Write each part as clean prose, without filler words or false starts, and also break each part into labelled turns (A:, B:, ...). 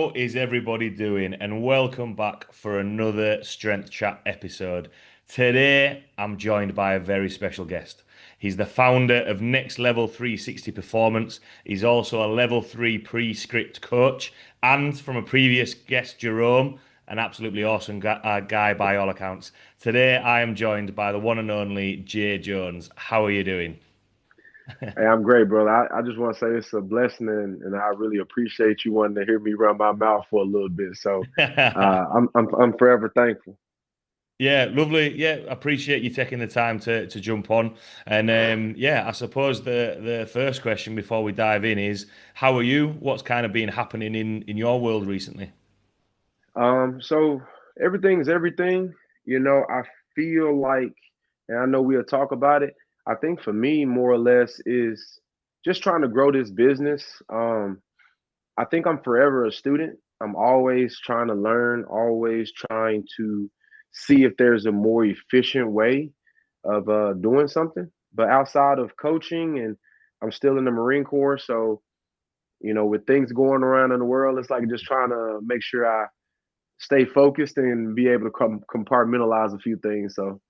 A: How is everybody doing? And welcome back for another Strength Chat episode. Today, I'm joined by a very special guest. He's the founder of Next Level 360 Performance. He's also a Level 3 Prescript coach. And from a previous guest, Jerome, an absolutely awesome guy by all accounts. Today, I am joined by the one and only Jay Jones. How are you doing?
B: Hey, I'm great, brother. I just want to say it's a blessing, and I really appreciate you wanting to hear me run my mouth for a little bit. So, I'm forever thankful.
A: Yeah, lovely. Yeah, appreciate you taking the time to jump on. And yeah, I suppose the first question before we dive in is, how are you? What's kind of been happening in your world recently?
B: So everything's everything. I feel like, and I know we'll talk about it. I think for me, more or less, is just trying to grow this business. I think I'm forever a student. I'm always trying to learn, always trying to see if there's a more efficient way of doing something. But outside of coaching, and I'm still in the Marine Corps, so with things going around in the world, it's like just trying to make sure I stay focused and be able to compartmentalize a few things. So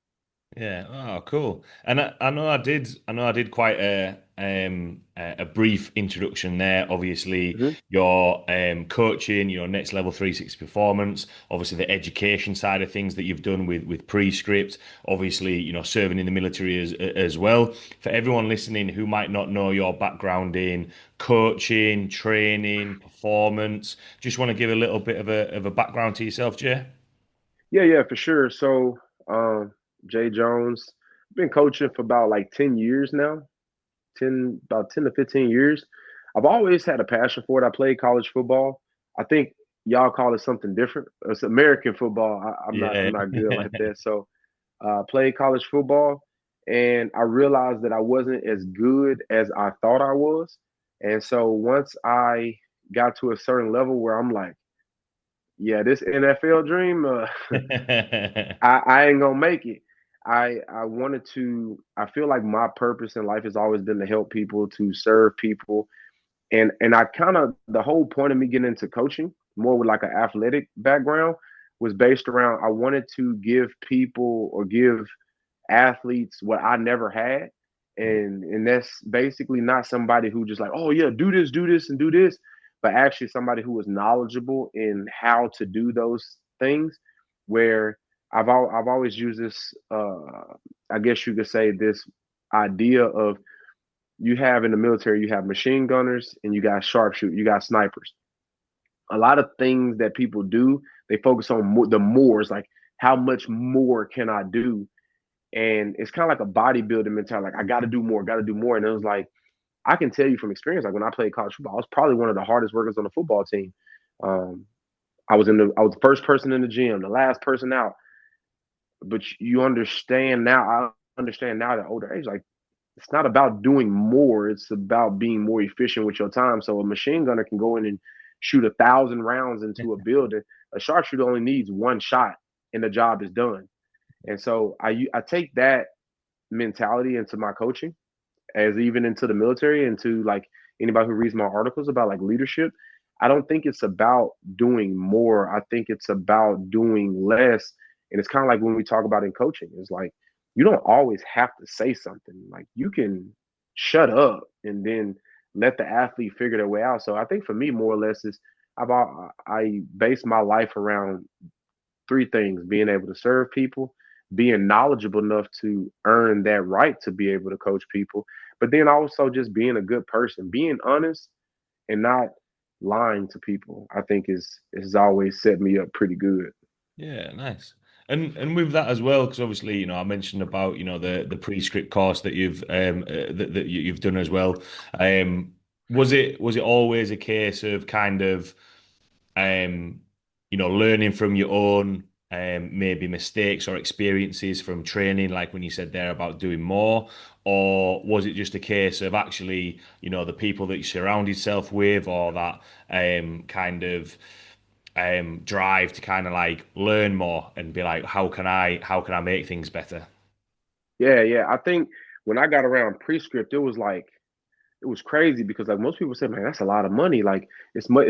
A: Yeah. Oh, cool. And I know I did quite a brief introduction there. Obviously,
B: mhm.
A: your coaching, your next level 360 performance, obviously the education side of things that you've done with Prescript, obviously, serving in the military as well. For everyone listening who might not know your background in coaching, training, performance, just want to give a little bit of a background to yourself, Jay.
B: Yeah, for sure. So Jay Jones, been coaching for about like 10 years now. 10 to 15 years. I've always had a passion for it. I played college football. I think y'all call it something different. It's American football. I'm
A: Yeah.
B: not good like that. So played college football, and I realized that I wasn't as good as I thought I was. And so once I got to a certain level where I'm like, yeah, this NFL dream, I ain't gonna make it. I wanted to. I feel like my purpose in life has always been to help people, to serve people, and I kind of the whole point of me getting into coaching, more with like an athletic background, was based around I wanted to give people or give athletes what I never had. And that's basically not somebody who just like, oh yeah, do this, and do this, but actually somebody who is knowledgeable in how to do those things. Where I've always used this, I guess you could say this idea of you have in the military, you have machine gunners and you got sharpshooters, you got snipers. A lot of things that people do, they focus on the mores, like how much more can I do, and it's kind of like a bodybuilding mentality. Like I got to do more, got to do more. And it was like I can tell you from experience. Like when I played college football, I was probably one of the hardest workers on the football team. Um, I was the first person in the gym, the last person out. But you understand now. I understand now at older age, like it's not about doing more. It's about being more efficient with your time. So a machine gunner can go in and shoot 1,000 rounds into a building. A sharpshooter only needs one shot, and the job is done. And so I take that mentality into my coaching, as even into the military, and to like anybody who reads my articles about like leadership. I don't think it's about doing more. I think it's about doing less. And it's kind of like when we talk about in coaching, it's like you don't always have to say something. Like you can shut up and then let the athlete figure their way out. So I think for me, more or less, is I base my life around three things: being able to serve people, being knowledgeable enough to earn that right to be able to coach people, but then also just being a good person, being honest and not lying to people. I think is has always set me up pretty good.
A: Yeah, nice. And with that as well, because obviously, I mentioned about, the prescript course that you've done as well. Was it always a case of kind of um, learning from your own maybe mistakes or experiences from training, like when you said there about doing more, or was it just a case of actually, the people that you surround yourself with, or that kind of drive to kind of like learn more and be like, how can I make things better?
B: Yeah. I think when I got around Prescript, it was crazy because like most people say, man, that's a lot of money. Like it's much.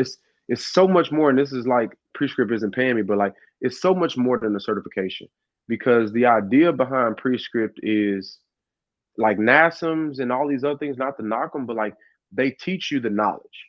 B: it's so much more. And this is like Prescript isn't paying me, but like it's so much more than a certification because the idea behind Prescript is like NASMs and all these other things, not to knock them, but like they teach you the knowledge,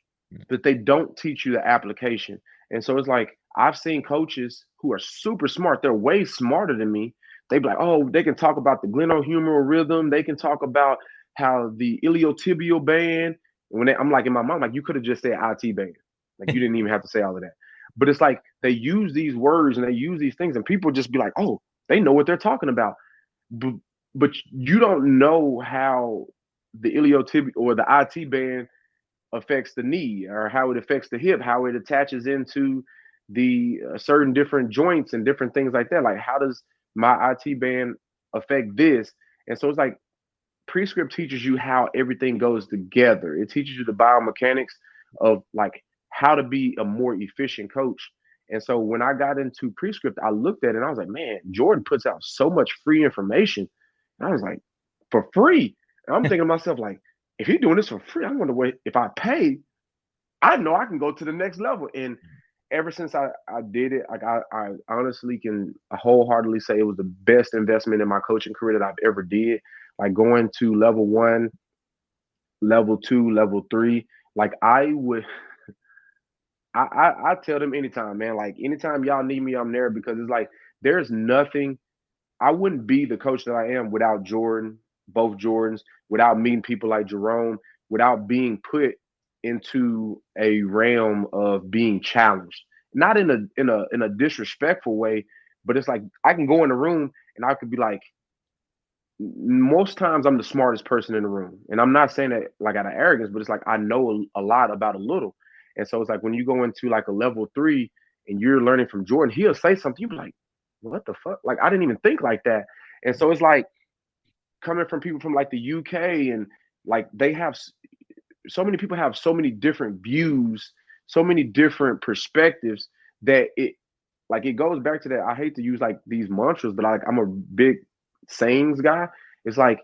B: but they don't teach you the application. And so it's like I've seen coaches who are super smart. They're way smarter than me. They be like, oh, they can talk about the glenohumeral rhythm. They can talk about how the iliotibial band. I'm like in my mind, like you could have just said IT band. Like you didn't even have to say all of that. But it's like they use these words and they use these things, and people just be like, oh, they know what they're talking about. But, but you don't know how the iliotibial or the IT band affects the knee or how it affects the hip, how it attaches into the certain different joints and different things like that. Like, how does my IT band affect this? And so it's like Prescript teaches you how everything goes together. It teaches you the biomechanics of like how to be a more efficient coach. And so when I got into Prescript, I looked at it and I was like, man, Jordan puts out so much free information. And I was like, for free. And I'm thinking to myself, like, if he's doing this for free, I wonder what if I pay, I know I can go to the next level. And ever since I did it, like I honestly can wholeheartedly say it was the best investment in my coaching career that I've ever did. Like going to level one, level two, level three. Like I would I tell them anytime, man. Like anytime y'all need me, I'm there because it's like there's nothing. I wouldn't be the coach that I am without Jordan, both Jordans, without meeting people like Jerome, without being put into a realm of being challenged. Not in a disrespectful way, but it's like I can go in a room and I could be like, most times I'm the smartest person in the room. And I'm not saying that like out of arrogance, but it's like I know a lot about a little. And so it's like when you go into like a level three and you're learning from Jordan, he'll say something, you be like, what the fuck? Like I didn't even think like that. And so it's like coming from people from like the UK and like they have so many people have so many different views, so many different perspectives that it goes back to that. I hate to use like these mantras, but I'm a big sayings guy. It's like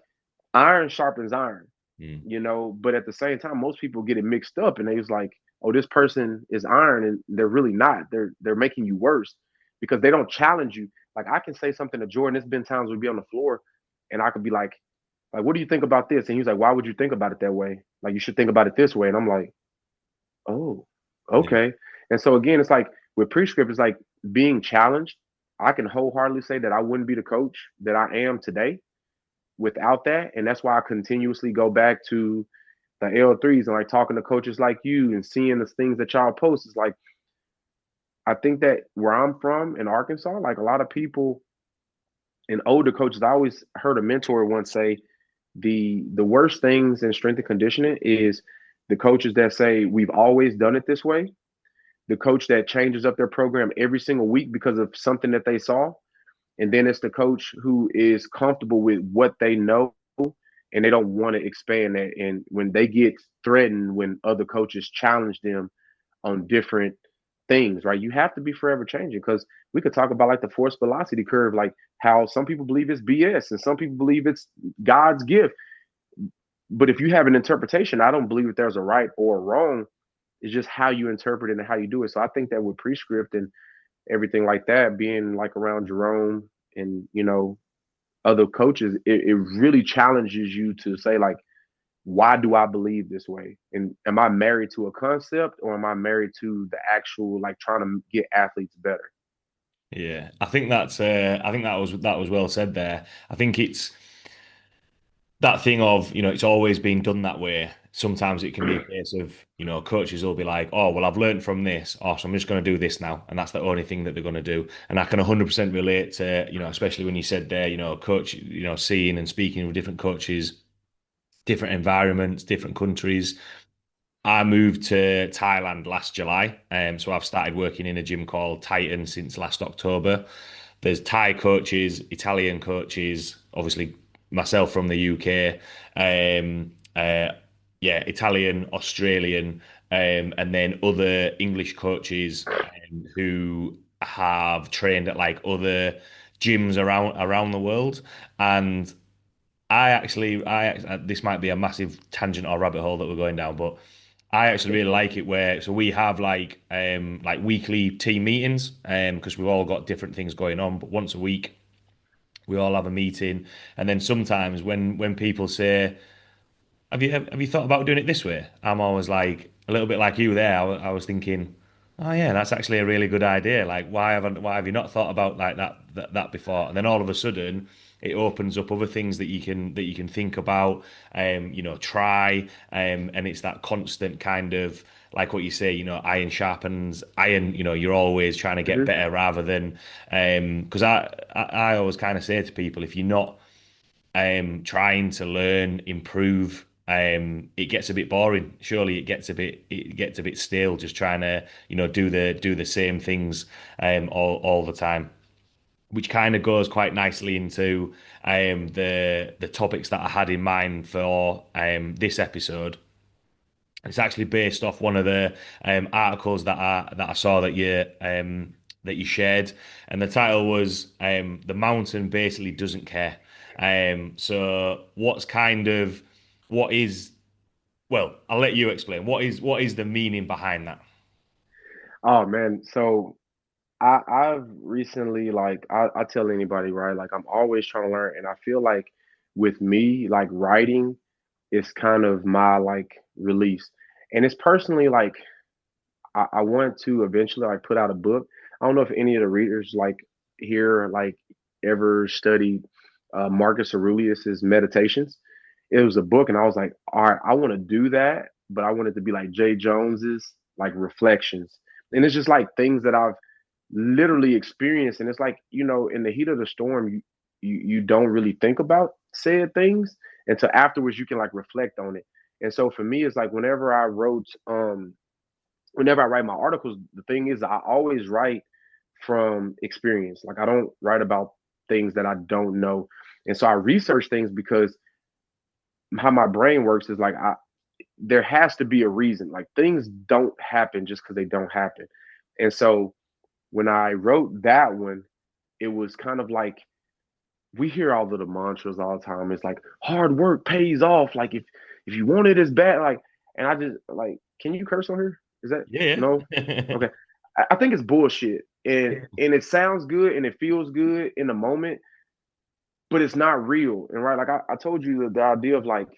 B: iron sharpens iron,
A: Mm.
B: but at the same time, most people get it mixed up and they was like, oh, this person is iron and they're really not. They're making you worse because they don't challenge you. Like I can say something to Jordan. There's been times we'd be on the floor and I could be like, what do you think about this? And he's like, why would you think about it that way? Like you should think about it this way. And I'm like, oh,
A: Yeah.
B: okay. And so again, it's like with Prescript, it's like being challenged. I can wholeheartedly say that I wouldn't be the coach that I am today without that. And that's why I continuously go back to the L3s and like talking to coaches like you and seeing the things that y'all post. Is like I think that where I'm from in Arkansas, like a lot of people and older coaches, I always heard a mentor once say the worst things in strength and conditioning is the coaches that say we've always done it this way, the coach that changes up their program every single week because of something that they saw, and then it's the coach who is comfortable with what they know and they don't want to expand that. And when they get threatened, when other coaches challenge them on different things, right? You have to be forever changing because we could talk about like the force velocity curve, like how some people believe it's BS and some people believe it's God's gift. But if you have an interpretation, I don't believe that there's a right or a wrong. It's just how you interpret it and how you do it. So I think that with Prescript and everything like that, being like around Jerome and other coaches, it really challenges you to say like, why do I believe this way? And am I married to a concept or am I married to the actual like trying to get athletes better?
A: Yeah, I think that was well said there. I think it's that thing of, it's always been done that way. Sometimes it can be a case of, coaches will be like, oh, well, I've learned from this. Oh, so I'm just going to do this now. And that's the only thing that they're going to do. And I can 100% relate to, especially when you said there, coach, seeing and speaking with different coaches, different environments, different countries. I moved to Thailand last July. So I've started working in a gym called Titan since last October. There's Thai coaches, Italian coaches, obviously myself from the UK, yeah, Italian, Australian, and then other English coaches who have trained at like other gyms around the world. And this might be a massive tangent or rabbit hole that we're going down, but I actually really like it where so we have like weekly team meetings because we've all got different things going on, but once a week we all have a meeting, and then sometimes when people say, have you thought about doing it this way? I'm always like a little bit like you there. I was thinking, oh yeah, that's actually a really good idea. Like why have you not thought about like that before? And then all of a sudden it opens up other things that you can think about, try, and it's that constant kind of like what you say, iron sharpens iron. You're always trying to get
B: Hmm.
A: better rather than because I always kind of say to people, if you're not trying to learn, improve, it gets a bit boring. Surely it gets a bit stale just trying to, do the same things all the time. Which kind of goes quite nicely into the topics that I had in mind for this episode. It's actually based off one of the articles that I saw that you shared, and the title was "The Mountain Basically Doesn't Care." So what is well, I'll let you explain. What is the meaning behind that?
B: Oh man, so I've recently like I tell anybody, right? Like I'm always trying to learn, and I feel like with me, like writing is kind of my like release, and it's personally like I want to eventually like put out a book. I don't know if any of the readers like here like ever studied Marcus Aurelius's Meditations. It was a book, and I was like, all right, I want to do that, but I want it to be like Jay Jones's like reflections, and it's just like things that I've literally experienced, and it's like in the heat of the storm, you don't really think about said things until afterwards you can like reflect on it. And so for me, it's like whenever I write my articles, the thing is I always write from experience. Like I don't write about things that I don't know. And so I research things because how my brain works is like there has to be a reason. Like things don't happen just because they don't happen. And so when I wrote that one, it was kind of like we hear all of the mantras all the time. It's like hard work pays off. Like if you want it as bad, like and I just like, can you curse on here? Is that
A: Yeah,
B: no?
A: yeah.
B: Okay. I think it's bullshit. And it sounds good and it feels good in the moment, but it's not real. And right, like I told you the idea of like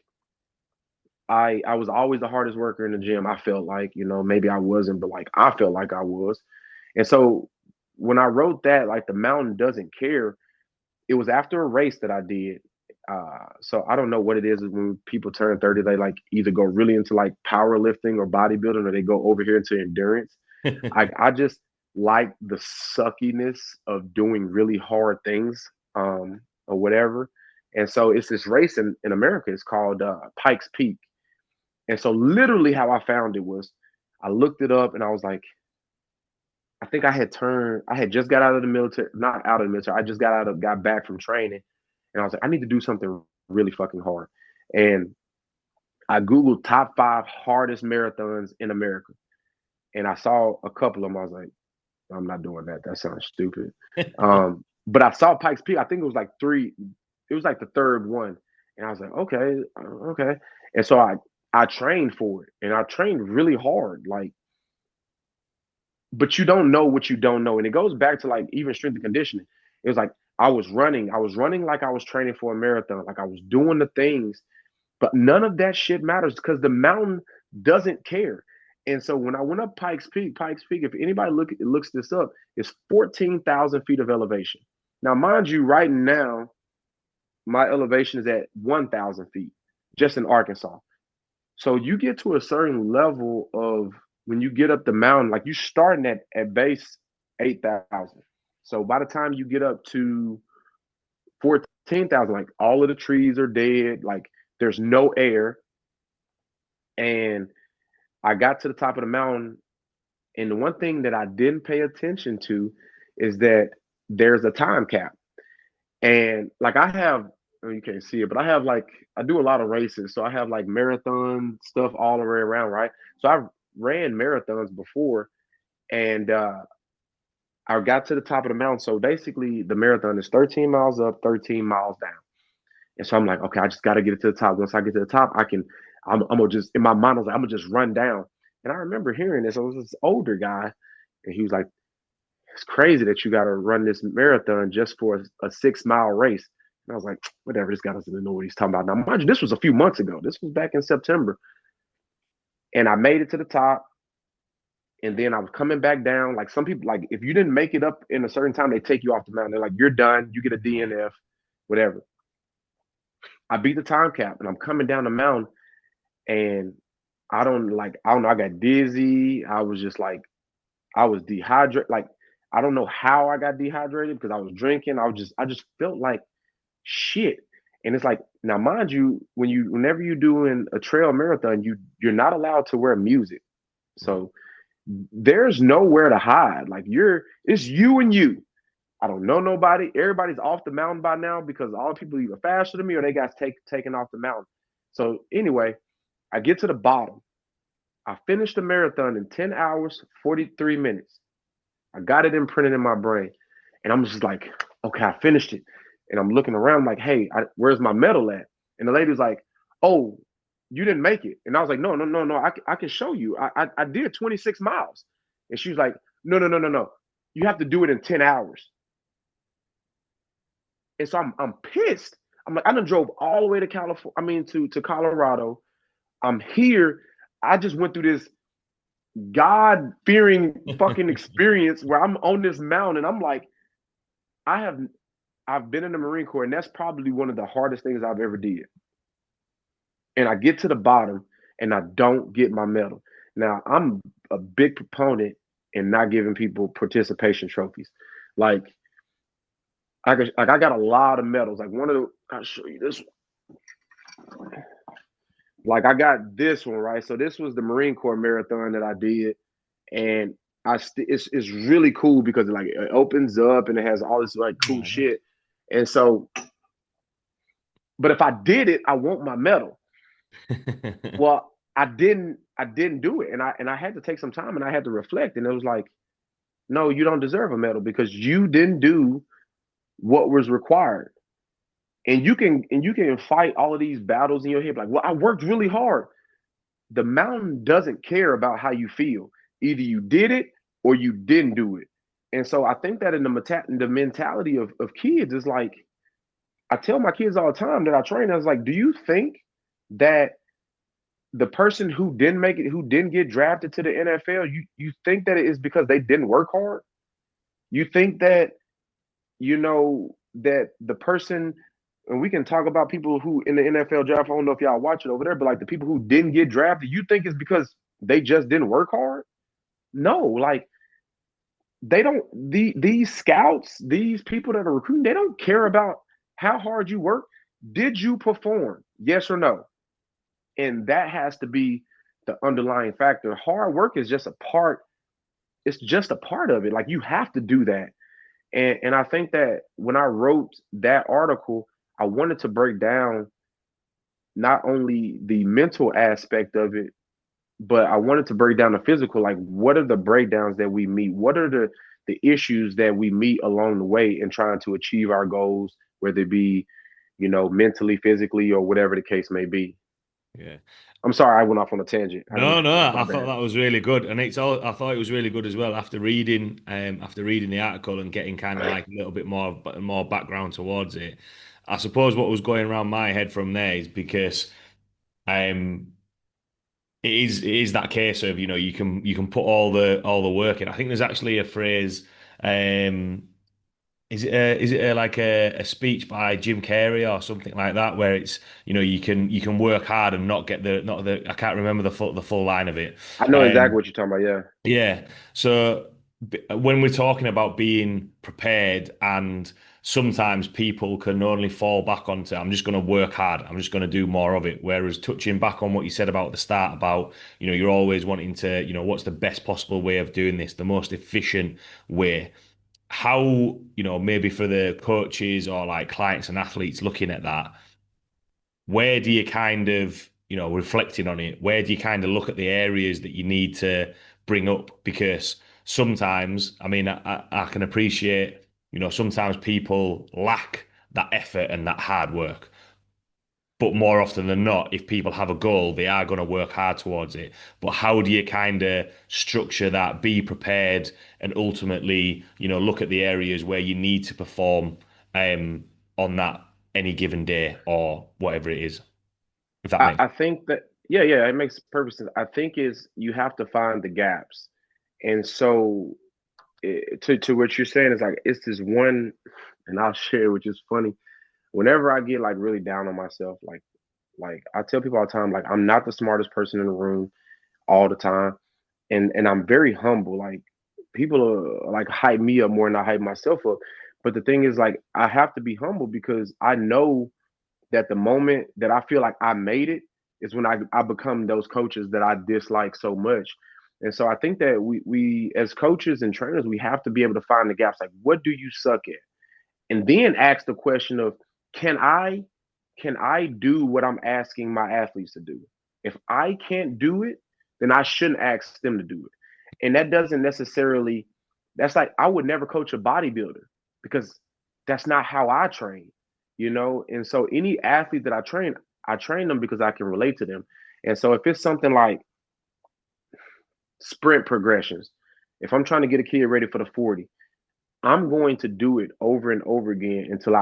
B: I was always the hardest worker in the gym. I felt like, maybe I wasn't, but like I felt like I was. And so when I wrote that, like the mountain doesn't care, it was after a race that I did. So I don't know what it is when people turn 30, they like either go really into like powerlifting or bodybuilding, or they go over here into endurance. I just like the suckiness of doing really hard things, or whatever. And so it's this race in America. It's called Pikes Peak. And so literally how I found it was I looked it up and I was like, I think I had just got out of the military, not out of the military. I just got back from training. And I was like, I need to do something really fucking hard. And I Googled top 5 hardest marathons in America. And I saw a couple of them. I was like, I'm not doing that. That sounds stupid. But I saw Pikes Peak. I think it was like it was like the third one. And I was like, okay, okay. And so I trained for it and I trained really hard. Like, but you don't know what you don't know. And it goes back to like even strength and conditioning. It was like I was running like I was training for a marathon, like I was doing the things, but none of that shit matters because the mountain doesn't care. And so when I went up Pikes Peak, if anybody looks this up, it's 14,000 feet of elevation. Now, mind you, right now, my elevation is at 1,000 feet just in Arkansas. So you get to a certain level of when you get up the mountain, like you starting at base 8,000. So by the time you get up to 14,000, like all of the trees are dead, like there's no air. And I got to the top of the mountain, and the one thing that I didn't pay attention to is that there's a time cap. And like I have, you can't see it, but I have like I do a lot of races, so I have like marathon stuff all the way around, right? So I've ran marathons before, and I got to the top of the mountain. So basically, the marathon is 13 miles up, 13 miles down. And so I'm like, okay, I just got to get it to the top. Once I get to the top, I'm gonna just in my mind I was like, I'm gonna just run down. And I remember hearing this. It was this older guy, and he was like, "It's crazy that you got to run this marathon just for a 6 mile race." And I was like, "Whatever, this guy doesn't know what he's talking about." Now, mind you, this was a few months ago. This was back in September, and I made it to the top. And then I was coming back down. Like some people, like if you didn't make it up in a certain time, they take you off the mountain. They're like, "You're done. You get a
A: Yeah.
B: DNF, whatever." I beat the time cap, and I'm coming down the mountain, and I don't know. I got dizzy. I was just like, I was dehydrated. Like I don't know how I got dehydrated because I was drinking. I just felt like shit. And it's like now, mind you, whenever you're doing a trail marathon, you're not allowed to wear music.
A: Right.
B: So there's nowhere to hide. Like it's you and you. I don't know nobody. Everybody's off the mountain by now because all the people either faster than me or they got taken off the mountain. So anyway, I get to the bottom. I finished the marathon in 10 hours, 43 minutes. I got it imprinted in my brain. And I'm just like, okay, I finished it. And I'm looking around like, hey, where's my medal at? And the lady was like, oh, you didn't make it. And I was like, no, no, no, no. I can show you. I did 26 miles. And she was like, no, no, no, no, no. You have to do it in 10 hours. And so I'm pissed. I'm like, I done drove all the way to California. I mean, to Colorado. I'm here. I just went through this God fearing fucking experience where I'm on this mountain. And I'm like, I have I've been in the Marine Corps, and that's probably one of the hardest things I've ever did. And I get to the bottom and I don't get my medal. Now I'm a big proponent in not giving people participation trophies. Like I got a lot of medals. Like one of the I'll show you this one. Like I got this one, right? So this was the Marine Corps marathon that I did. And it's really cool because like it opens up and it has all this like cool
A: Yeah, nice.
B: shit. And so, but if I did it, I want my medal. Well, I didn't do it. And I had to take some time and I had to reflect. And it was like, no, you don't deserve a medal because you didn't do what was required. And you can fight all of these battles in your head, like, well, I worked really hard. The mountain doesn't care about how you feel. Either you did it or you didn't do it. And so I think that in the mentality of kids is like, I tell my kids all the time that I train, I was like, do you think that the person who didn't make it, who didn't get drafted to the NFL, you think that it is because they didn't work hard? You think that, that the person, and we can talk about people who in the NFL draft, I don't know if y'all watch it over there, but like the people who didn't get drafted, you think it's because they just didn't work hard? No, like they don't these scouts, these people that are recruiting, they don't care about how hard you work. Did you perform? Yes or no? And that has to be the underlying factor. Hard work is just a part, it's just a part of it. Like you have to do that. And I think that when I wrote that article, I wanted to break down not only the mental aspect of it, but I wanted to break down the physical. Like, what are the breakdowns that we meet? What are the issues that we meet along the way in trying to achieve our goals, whether it be, mentally, physically, or whatever the case may be.
A: Yeah.
B: I'm sorry, I went off on a tangent. I didn't.
A: No, no,
B: My
A: I thought
B: bad.
A: that was really good, and it's all. I thought it was really good as well after reading the article and getting kind of like a little bit more background towards it. I suppose what was going around my head from there is because um it is that case of you can put all the work in. I think there's actually a phrase. Is it like a speech by Jim Carrey or something like that where it's you can work hard and not the I can't remember the full line of it.
B: I know exactly
A: Um,
B: what you're talking about. Yeah.
A: yeah. So when we're talking about being prepared, and sometimes people can only fall back onto, I'm just going to work hard. I'm just going to do more of it. Whereas touching back on what you said about the start about, you're always wanting to, what's the best possible way of doing this, the most efficient way. How, maybe for the coaches or like clients and athletes looking at that, where do you kind of, reflecting on it, where do you kind of look at the areas that you need to bring up? Because sometimes, I mean, I can appreciate, sometimes people lack that effort and that hard work. But more often than not, if people have a goal, they are going to work hard towards it. But how do you kind of structure that, be prepared, and ultimately, look at the areas where you need to perform um, on that any given day or whatever it is, if that makes
B: I think that yeah, it makes perfect sense. I think is you have to find the gaps, and so to what you're saying is like it's this one, and I'll share, which is funny. Whenever I get like really down on myself, like I tell people all the time, like I'm not the smartest person in the room all the time, and I'm very humble. Like people like hype me up more than I hype myself up. But the thing is, like I have to be humble because I know that the moment that I feel like I made it is when I become those coaches that I dislike so much. And so I think that we as coaches and trainers, we have to be able to find the gaps. Like, what do you suck at? And then ask the question of, can I can I do what I'm asking my athletes to do? If I can't do it, then I shouldn't ask them to do it. And that doesn't necessarily, that's like I would never coach a bodybuilder because that's not how I train, you know? And so any athlete that I train them because I can relate to them. And so if it's something like sprint progressions, if I'm trying to get a kid ready for the 40, I'm going to do it over and over again until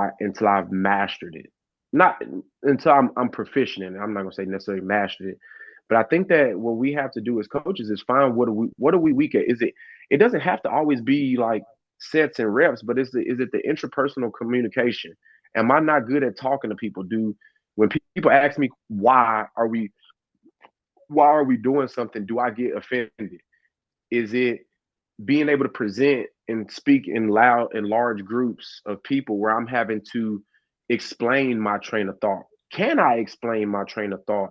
B: I've mastered it. Not until I'm proficient in it. I'm not gonna say necessarily mastered it. But I think that what we have to do as coaches is find what are we weak at? Is it doesn't have to always be like sets and reps, but is it the interpersonal communication? Am I not good at talking to people? Do when people ask me why are we doing something, do I get offended? Is it being able to present and speak in loud and large groups of people where I'm having to explain my train of thought? Can I explain my train of thought?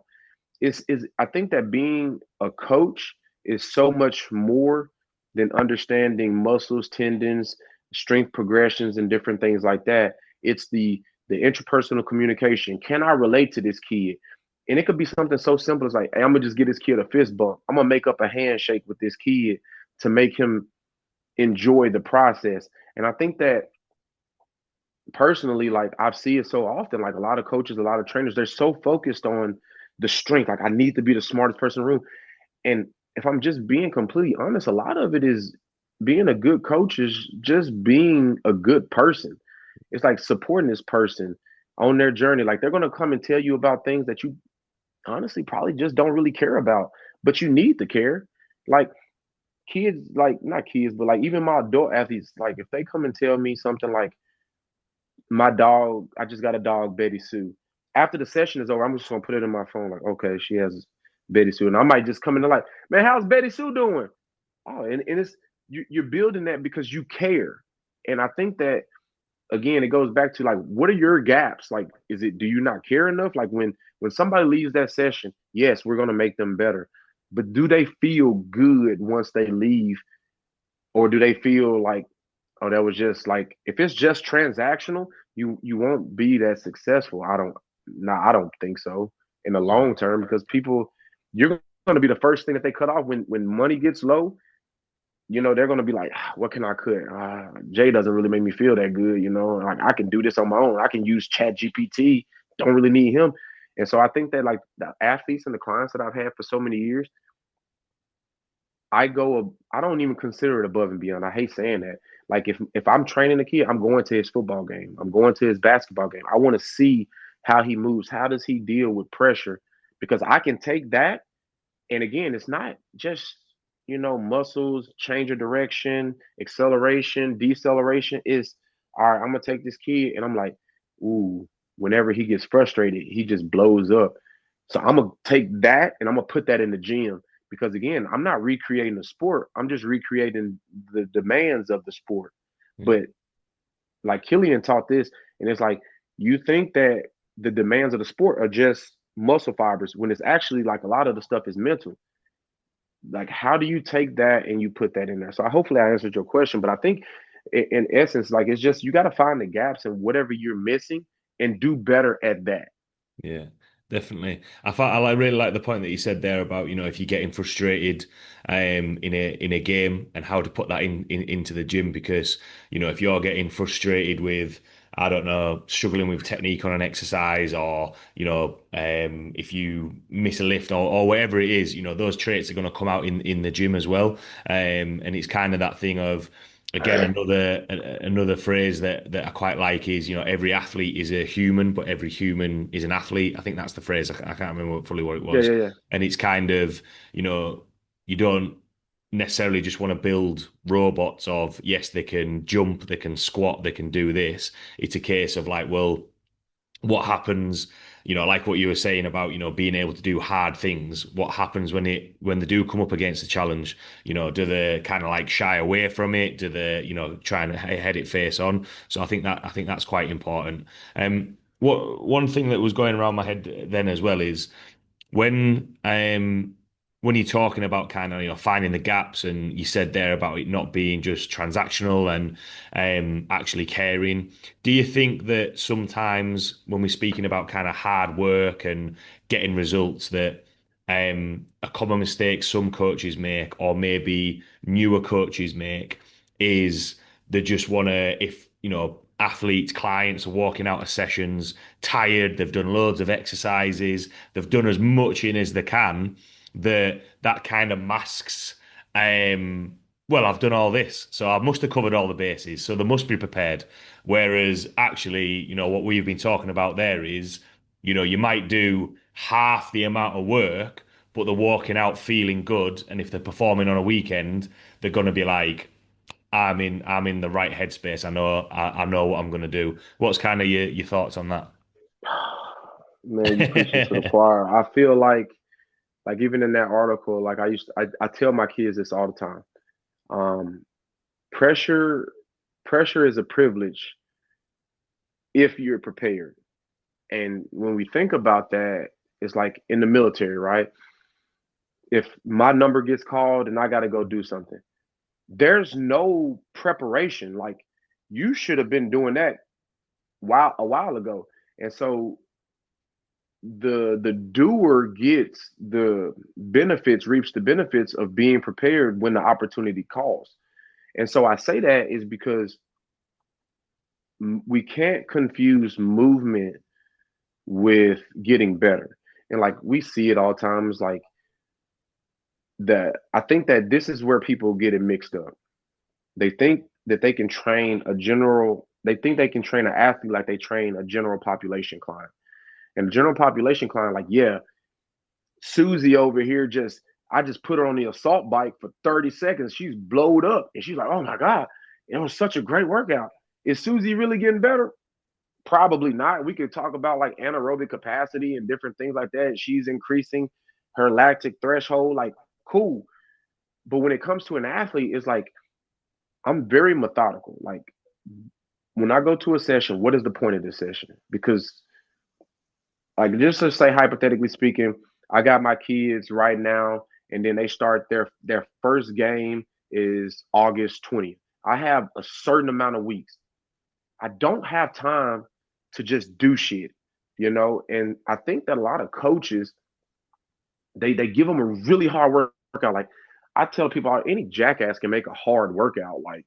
B: Is I think that being a coach is so much more than understanding muscles, tendons, strength progressions, and different things like that. It's the interpersonal communication. Can I relate to this kid? And it could be something so simple as like, hey, I'm gonna just get this kid a fist bump. I'm gonna make up a handshake with this kid to make him enjoy the process. And I think that personally, like I see it so often, like a lot of coaches, a lot of trainers, they're so focused on the strength. Like I need to be the smartest person in the room. And if I'm just being completely honest, a lot of it is being a good coach is just being a good person. It's like supporting this person on their journey. Like they're gonna come and tell you about things that you honestly probably just don't really care about, but you need to care. Like kids, like not kids, but like even my adult athletes, like if they come and tell me something like my dog, I just got a dog, Betty Sue. After the session is over, I'm just gonna put it in my phone, like, okay, she has Betty Sue. And I might just come in and like, man, how's Betty Sue doing? Oh, and it's you're building that because you care. And I think that again, it goes back to like, what are your gaps? Like, is it do you not care enough? Like when somebody leaves that session, yes, we're gonna make them better. But do they feel good once they leave? Or do they feel like, oh, that was just like if it's just transactional, you won't be that successful. I don't think so in the
A: it.
B: long term because people you're going to be the first thing that they cut off when money gets low. You know they're going to be like, ah, what can I cut? Jay doesn't really make me feel that good. You know, like I can do this on my own. I can use Chat GPT. Don't really need him. And so I think that like the athletes and the clients that I've had for so many years, I don't even consider it above and beyond. I hate saying that. Like if I'm training a kid, I'm going to his football game. I'm going to his basketball game. I want to see how he moves. How does he deal with pressure? Because I can take that and again, it's not just, you know, muscles, change of direction, acceleration, deceleration. Is all right, I'm gonna take this kid and I'm like, ooh, whenever he gets frustrated, he just blows up. So I'm gonna take that and I'm gonna put that in the gym because again, I'm not recreating the sport. I'm just recreating the demands of the sport.
A: Yeah.
B: But like Killian taught this, and it's like you think that the demands of the sport are just muscle fibers when it's actually like a lot of the stuff is mental. Like how do you take that and you put that in there? So hopefully I answered your question, but I think in essence, like it's just you got to find the gaps in whatever you're missing and do better at that.
A: Yeah, definitely. Really like the point that you said there about, if you're getting frustrated in a game and how to put that into the gym because, if you're getting frustrated with I don't know, struggling with technique on an exercise, or if you miss a lift, or whatever it is, those traits are going to come out in the gym as well. And it's kind of that thing of, again, another phrase that I quite like is, every athlete is a human, but every human is an athlete. I think that's the phrase. I can't remember fully what it
B: Yeah,
A: was.
B: yeah, yeah.
A: And it's kind of, you don't necessarily just want to build robots of, yes, they can jump, they can squat, they can do this. It's a case of like, well, what happens, like what you were saying about, being able to do hard things. What happens when they do come up against a challenge? Do they kind of like shy away from it? Do they, try and head it face on? So I think that's quite important. What one thing that was going around my head then as well is when when you're talking about kind of finding the gaps, and you said there about it not being just transactional and actually caring, do you think that sometimes when we're speaking about kind of hard work and getting results, that a common mistake some coaches make, or maybe newer coaches make, is they just want to, if athletes, clients are walking out of sessions tired, they've done loads of exercises, they've done as much in as they can, that kind of masks, well, I've done all this, so I must have covered all the bases, so they must be prepared. Whereas actually, what we've been talking about there is, you might do half the amount of work, but they're walking out feeling good. And if they're performing on a weekend, they're going to be like, I'm in the right headspace. I know what I'm going to do. What's kind of your thoughts on that?
B: Man, you preaching to the choir. I feel like even in that article, like I tell my kids this all the time. Um, pressure, pressure is a privilege if you're prepared. And when we think about that, it's like in the military, right? If my number gets called and I got to go do something, there's no preparation. Like you should have been doing that a while ago. And so the doer gets the benefits, reaps the benefits of being prepared when the opportunity calls. And so I say that is because we can't confuse movement with getting better. And like we see it all times, like that. I think that this is where people get it mixed up. They think that they can train a general, they think they can train an athlete like they train a general population client. And the general population client, like, yeah, Susie over here I just put her on the assault bike for 30 seconds. She's blowed up and she's like, oh my God, it was such a great workout. Is Susie really getting better? Probably not. We could talk about like anaerobic capacity and different things like that. She's increasing her lactic threshold, like cool. But when it comes to an athlete, it's like I'm very methodical. Like when I go to a session, what is the point of this session? Because like just to say hypothetically speaking, I got my kids right now, and then they start their first game is August 20th. I have a certain amount of weeks. I don't have time to just do shit, And I think that a lot of coaches they give them a really hard workout. Like I tell people, any jackass can make a hard workout. Like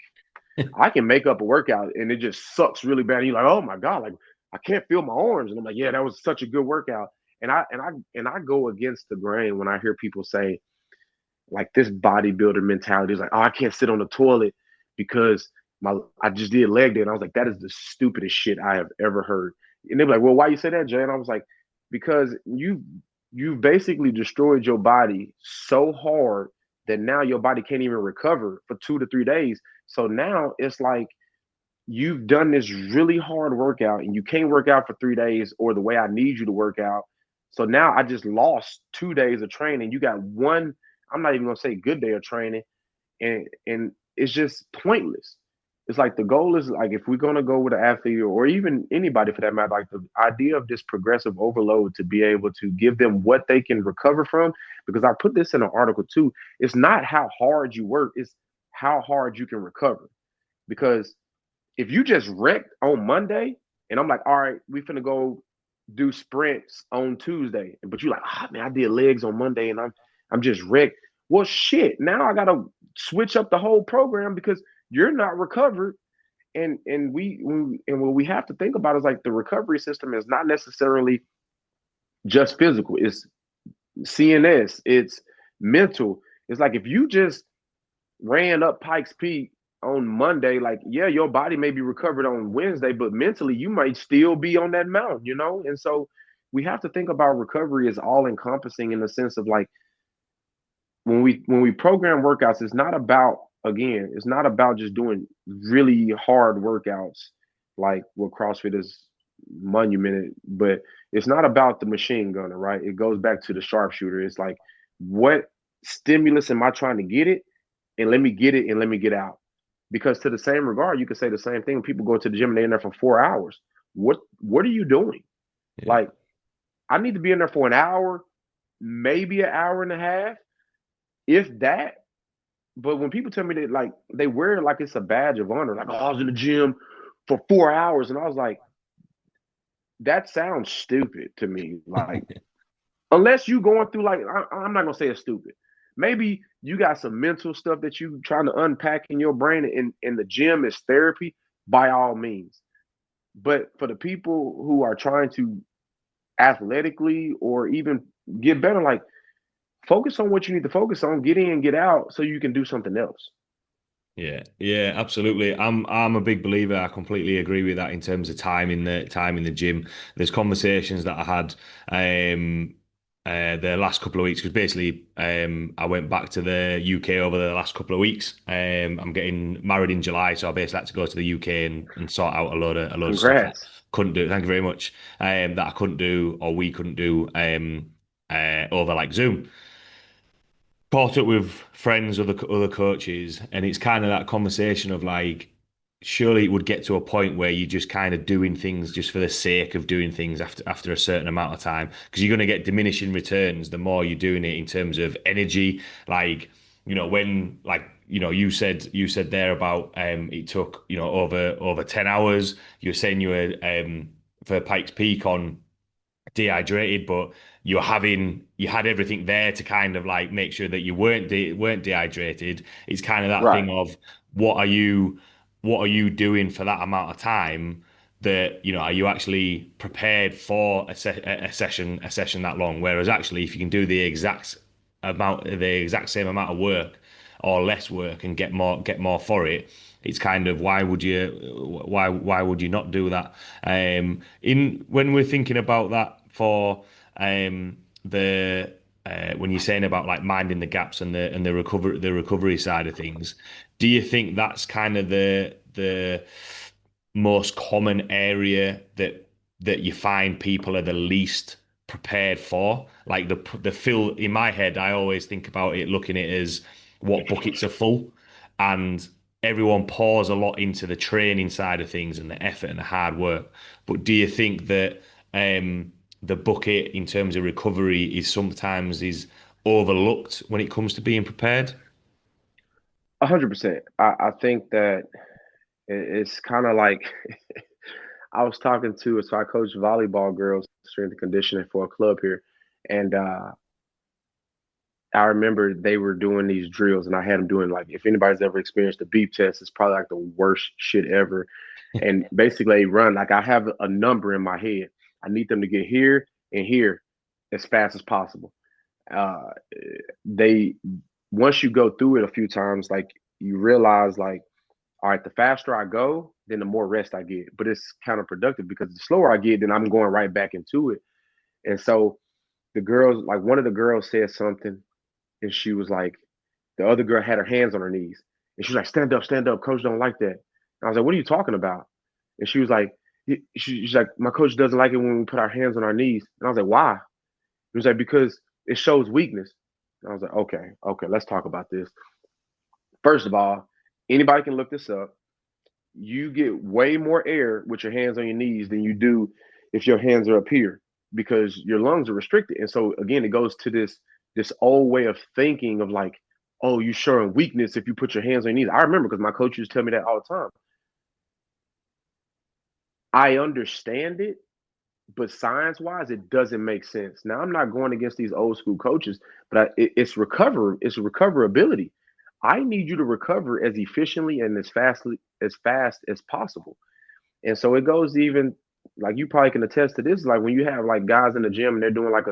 B: I can make up a workout and it just sucks really bad. And you're like, oh my God, like I can't feel my arms. And I'm like, yeah, that was such a good workout. And I go against the grain when I hear people say like this bodybuilder mentality is like, oh, I can't sit on the toilet because I just did leg day. And I was like, that is the stupidest shit I have ever heard. And they're like, well, why you say that, Jay? And I was like, because you've basically destroyed your body so hard that now your body can't even recover for 2 to 3 days. So now it's like you've done this really hard workout and you can't work out for 3 days or the way I need you to work out. So now I just lost 2 days of training. You got one, I'm not even gonna say good day of training, and it's just pointless. It's like the goal is like if we're gonna go with an athlete or even anybody for that matter, like the idea of this progressive overload to be able to give them what they can recover from. Because I put this in an article too. It's not how hard you work, it's how hard you can recover. Because if you just wrecked on Monday and I'm like, all right, we finna go do sprints on Tuesday, but you like, man, I did legs on Monday and I'm just wrecked. Well, shit, now I gotta switch up the whole program because you're not recovered and what we have to think about is like the recovery system is not necessarily just physical. It's CNS. It's mental. It's like if you just ran up Pikes Peak on Monday, like, yeah, your body may be recovered on Wednesday, but mentally you might still be on that mountain, you know? And so we have to think about recovery as all encompassing in the sense of like when we program workouts, it's not about again, it's not about just doing really hard workouts like what CrossFit is monumented, but it's not about the machine gunner, right? It goes back to the sharpshooter. It's like what stimulus am I trying to get it? And let me get it and let me get out. Because to the same regard, you could say the same thing. People go to the gym and they're in there for 4 hours. What are you doing?
A: Yeah.
B: Like, I need to be in there for an hour, maybe an hour and a half, if that. But when people tell me that like they wear it like it's a badge of honor, like, oh, I was in the gym for 4 hours, and I was like, that sounds stupid to me. Like, unless you going through like I'm not gonna say it's stupid. Maybe you got some mental stuff that you trying to unpack in your brain, and the gym is therapy by all means. But for the people who are trying to athletically or even get better, like focus on what you need to focus on, get in, get out, so you can do something else.
A: Yeah, yeah, absolutely. I'm a big believer. I completely agree with that in terms of time in the gym. There's conversations that I had the last couple of weeks because basically I went back to the UK over the last couple of weeks. I'm getting married in July, so I basically had to go to the UK and sort out a load of stuff that
B: Congrats.
A: couldn't do. Thank you very much. That I couldn't do or we couldn't do over like Zoom. Caught up with friends, other coaches, and it's kind of that conversation of like, surely it would get to a point where you're just kind of doing things just for the sake of doing things after a certain amount of time, because you're going to get diminishing returns the more you're doing it in terms of energy. Like, when like you said there about it took over 10 hours. You're saying you were for Pikes Peak on dehydrated, but you had everything there to kind of like make sure that you weren't dehydrated. It's kind of that
B: Right.
A: thing of what are you what are you doing for that amount of time that are you actually prepared for a session that long? Whereas actually, if you can do the exact same amount of work or less work and get more for it, it's kind of why would you not do that? In when we're thinking about that for the when you're saying about like minding the gaps and the recovery side of things, do you think that's kind of the most common area that you find people are the least prepared for? Like the fill in my head, I always think about it looking at it as what buckets are full, and everyone pours a lot into the training side of things and the effort and the hard work. But do you think that the bucket in terms of recovery is sometimes is overlooked when it comes to being prepared?
B: 100%. I think that it's kind of like I was talking to, so I coach volleyball girls strength and conditioning for a club here, and I remember they were doing these drills, and I had them doing like if anybody's ever experienced a beep test, it's probably like the worst shit ever. And basically, they run like I have a number in my head. I need them to get here and here as fast as possible. Uh, they once you go through it a few times, like you realize like all right, the faster I go, then the more rest I get. But it's counterproductive because the slower I get, then I'm going right back into it. And so the girls, like one of the girls said something, and she was like, the other girl had her hands on her knees. And she was like, stand up. Coach don't like that. And I was like, what are you talking about? And she was like, she's like, my coach doesn't like it when we put our hands on our knees. And I was like, why? He was like, because it shows weakness. And I was like, okay, let's talk about this. First of all, anybody can look this up. You get way more air with your hands on your knees than you do if your hands are up here because your lungs are restricted. And so again, it goes to this old way of thinking of like, oh, you're showing weakness if you put your hands on your knees. I remember because my coach used to tell me that all the time. I understand it, but science wise, it doesn't make sense. Now I'm not going against these old school coaches, but it's recoverability. I need you to recover as efficiently and as fast as possible. And so it goes even like you probably can attest to this, like when you have like guys in the gym and they're doing like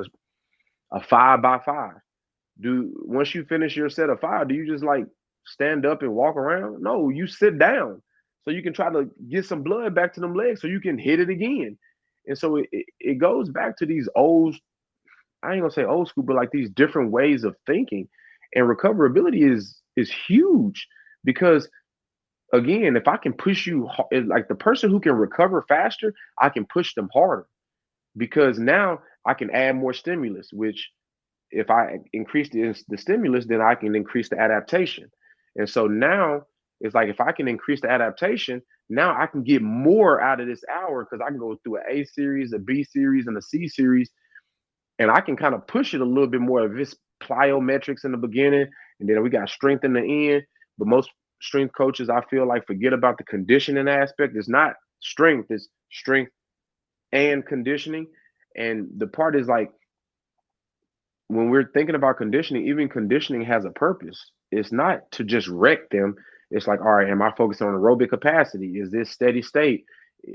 B: a 5 by 5. Do once you finish your set of 5, do you just like stand up and walk around? No, you sit down so you can try to get some blood back to them legs so you can hit it again. And so it goes back to these old, I ain't gonna say old school, but like these different ways of thinking. And recoverability is huge because again, if I can push you like the person who can recover faster, I can push them harder because now I can add more stimulus, which if I increase the stimulus, then I can increase the adaptation. And so now it's like if I can increase the adaptation, now I can get more out of this hour because I can go through an A series, a B series, and a C series, and I can kind of push it a little bit more of this plyometrics in the beginning, and then we got strength in the end. But most strength coaches, I feel like, forget about the conditioning aspect. It's not strength; it's strength and conditioning. And the part is like when we're thinking about conditioning, even conditioning has a purpose. It's not to just wreck them. It's like, all right, am I focused on aerobic capacity? Is this steady state?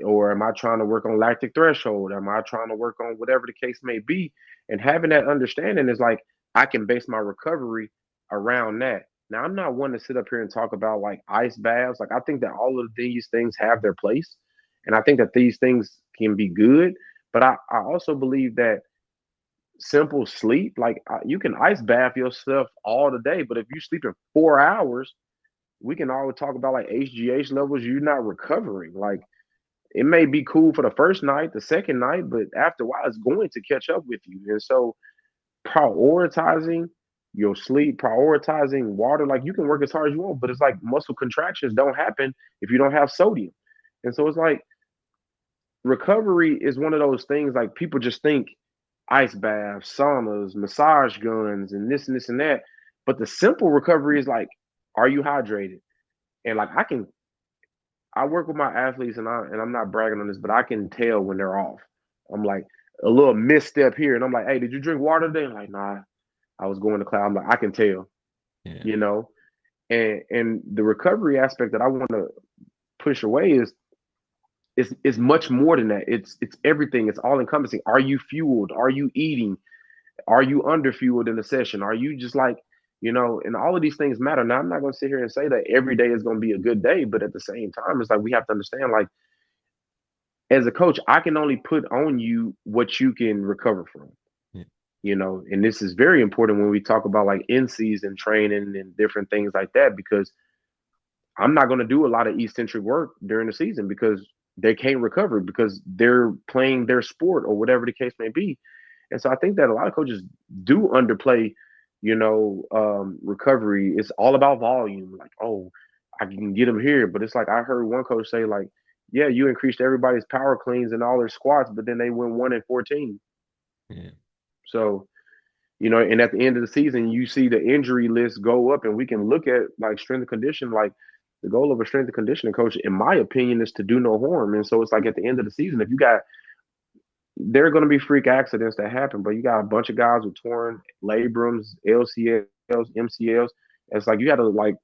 B: Or am I trying to work on lactic threshold? Am I trying to work on whatever the case may be? And having that understanding is like, I can base my recovery around that. Now, I'm not one to sit up here and talk about like ice baths. Like, I think that all of these things have their place. And I think that these things can be good. But I also believe that simple sleep. Like you can ice bath yourself all the day, but if you sleep in 4 hours, we can always talk about like HGH levels. You're not recovering. Like it may be cool for the first night, the second night, but after a while, it's going to catch up with you. And so, prioritizing your sleep, prioritizing water, like you can work as hard as you want, but it's like muscle contractions don't happen if you don't have sodium. And so, it's like recovery is one of those things like people just think ice baths, saunas, massage guns, and this and that. But the simple recovery is like, are you hydrated? And like I work with my athletes and I'm not bragging on this, but I can tell when they're off. I'm like a little misstep here, and I'm like, hey, did you drink water today? I'm like, nah, I was going to class. I'm like, I can tell,
A: Yeah.
B: you know. And the recovery aspect that I want to push away is much more than that. It's everything. It's all encompassing. Are you fueled? Are you eating? Are you under fueled in the session? Are you just like, and all of these things matter. Now, I'm not going to sit here and say that every day is going to be a good day, but at the same time, it's like we have to understand, like, as a coach, I can only put on you what you can recover from,
A: Yeah.
B: and this is very important when we talk about like in season training and different things like that, because I'm not going to do a lot of eccentric work during the season because they can't recover because they're playing their sport or whatever the case may be. And so I think that a lot of coaches do underplay, recovery. It's all about volume. Like, oh, I can get them here. But it's like I heard one coach say, like, yeah, you increased everybody's power cleans and all their squats, but then they went 1 in 14.
A: Yeah.
B: So, and at the end of the season, you see the injury list go up, and we can look at like strength and condition. Like the goal of a strength and conditioning coach, in my opinion, is to do no harm. And so it's like at the end of the season, if you got there are going to be freak accidents that happen, but you got a bunch of guys with torn labrums, LCLs, MCLs. It's like you got to like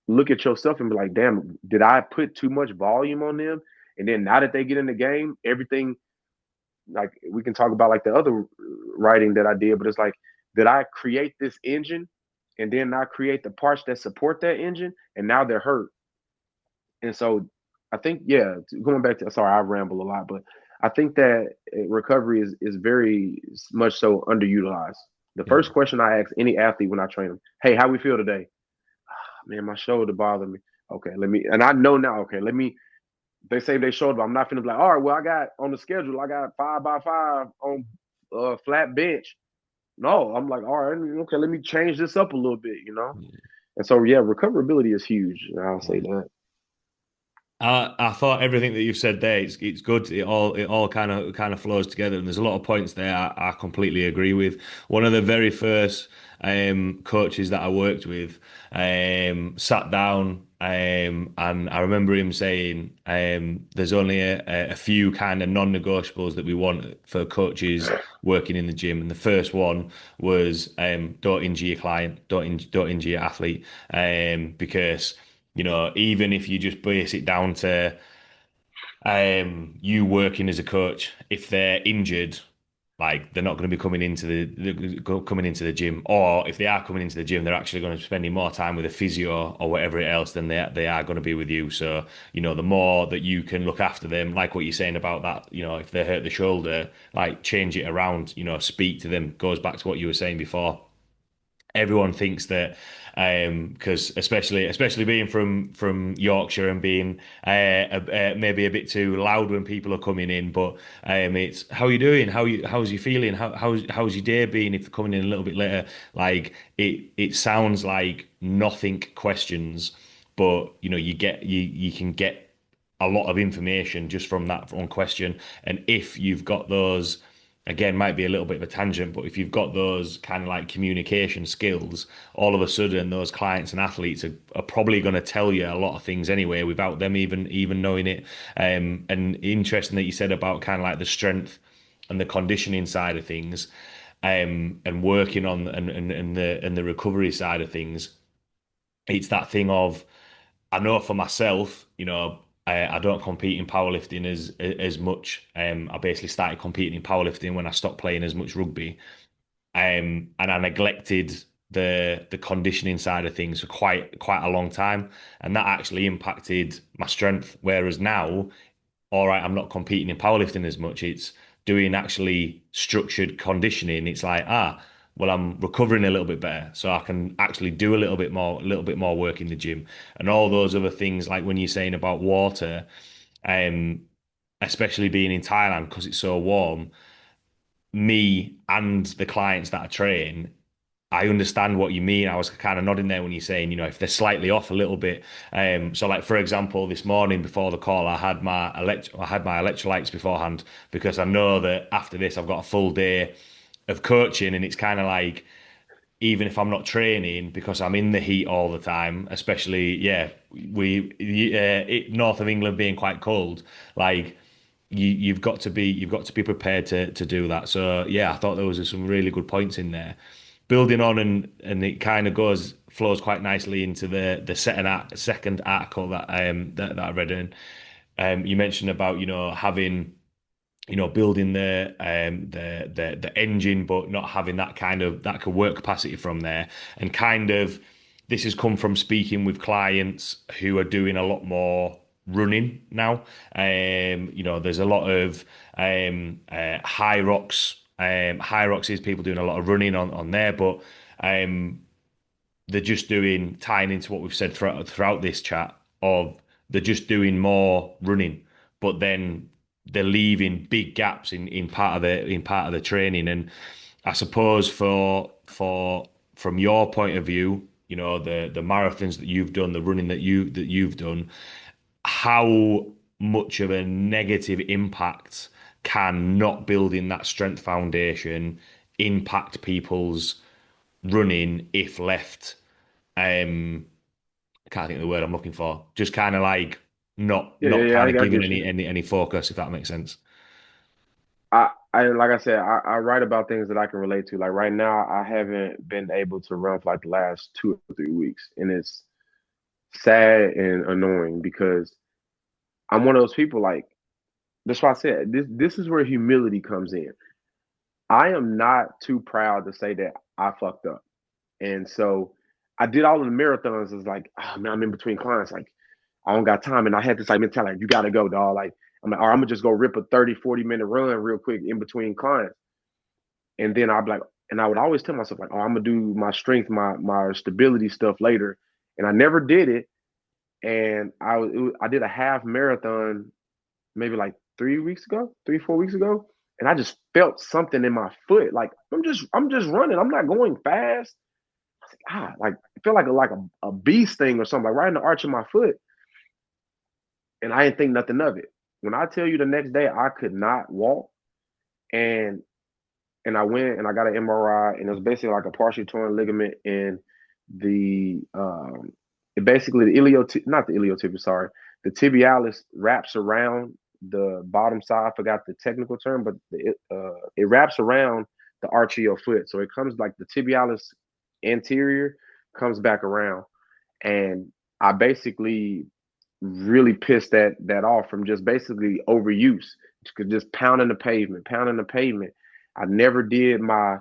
B: look at yourself and be like, damn, did I put too much volume on them? And then now that they get in the game, everything like we can talk about like the other writing that I did, but it's like, did I create this engine and then not create the parts that support that engine? And now they're hurt. And so I think, yeah, going back to, sorry, I ramble a lot, but I think that recovery is very much so underutilized. The
A: Yeah.
B: first question I ask any athlete when I train them, hey, how we feel today? Man, my shoulder bothered me. Okay, and I know now, okay, they say they shoulder, I'm not finna be like, all right, well, I got on the schedule, I got 5 by 5 on flat bench. No, I'm like, all right, okay, let me change this up a little bit.
A: Yeah.
B: And so, yeah, recoverability is huge. I'll say
A: Yeah.
B: that.
A: I thought everything that you've said there, it's good. It all kind of flows together, and there's a lot of points there I completely agree with. One of the very first coaches that I worked with sat down and I remember him saying there's only a few kind of non-negotiables that we want for coaches working in the gym, and the first one was don't injure your client, don't injure your athlete, because even if you just base it down to you working as a coach, if they're injured, like they're not going to be coming into the gym, or if they are coming into the gym, they're actually going to be spending more time with a physio or whatever else than they are going to be with you. So the more that you can look after them, like what you're saying about that, if they hurt the shoulder, like change it around, speak to them. Goes back to what you were saying before. Everyone thinks that because especially being from Yorkshire and being maybe a bit too loud when people are coming in, but it's how you doing, how's you feeling, how's your day been if they're coming in a little bit later. Like it sounds like nothing questions, but you can get a lot of information just from that one question. And if you've got those, again, might be a little bit of a tangent, but if you've got those kind of like communication skills, all of a sudden those clients and athletes are probably going to tell you a lot of things anyway without them even knowing it. And interesting that you said about kind of like the strength and the conditioning side of things, and working on and the recovery side of things. It's that thing of I know for myself, I don't compete in powerlifting as much. I basically started competing in powerlifting when I stopped playing as much rugby, and I neglected the conditioning side of things for quite a long time, and that actually impacted my strength. Whereas now, all right, I'm not competing in powerlifting as much. It's doing actually structured conditioning. It's like, well, I'm recovering a little bit better, so I can actually do a little bit more work in the gym, and all those other things. Like when you're saying about water, um, especially being in Thailand because it's so warm. Me and the clients that I train, I understand what you mean. I was kind of nodding there when you're saying, if they're slightly off a little bit. So like for example, this morning before the call, I had my electrolytes beforehand because I know that after this I've got a full day of coaching, and it's kind of like even if I'm not training because I'm in the heat all the time, especially north of England being quite cold, like you've got to be prepared to do that. So yeah, I thought there was some really good points in there. Building on and it kind of flows quite nicely into the second article that I read in. You mentioned about having building the engine, but not having that kind of that could work capacity from there. And kind of this has come from speaking with clients who are doing a lot more running now. There's a lot of high rocks. High rocks is people doing a lot of running on there, but um, they're just doing tying into what we've said throughout this chat of they're just doing more running, but then they're leaving big gaps in part of the training. And I suppose for from your point of view, the marathons that you've done, the running that you've done, how much of a negative impact can not building that strength foundation impact people's running if left I can't think of the word I'm looking for. Just kind of like
B: Yeah, yeah,
A: not
B: yeah.
A: kind of
B: I
A: giving
B: get you.
A: any focus, if that makes sense.
B: I like I said, I write about things that I can relate to. Like right now, I haven't been able to run for like the last 2 or 3 weeks, and it's sad and annoying because I'm one of those people. Like that's why I said this is where humility comes in. I am not too proud to say that I fucked up, and so I did all of the marathons. It's like, oh man, I'm in between clients. Like I don't got time, and I had this like mentality, like, you gotta go, dog. Like I'm like, all right, I'm gonna just go rip a 30, 40 minute run real quick in between clients. And then I'd be like, and I would always tell myself like, oh, I'm gonna do my strength, my stability stuff later. And I never did it. And I did a half marathon maybe like 3 weeks ago, 3, 4 weeks ago, and I just felt something in my foot. Like I'm just running. I'm not going fast. Like I feel like a bee sting or something, like right in the arch of my foot. And I didn't think nothing of it. When I tell you the next day I could not walk, and I went and I got an MRI, and it was basically like a partially torn ligament in the basically not the iliotibial, sorry, the tibialis wraps around the bottom side. I forgot the technical term, but it wraps around the arch of your foot. So it comes like the tibialis anterior comes back around, and I basically really pissed that off from just basically overuse, just pounding the pavement. I never did my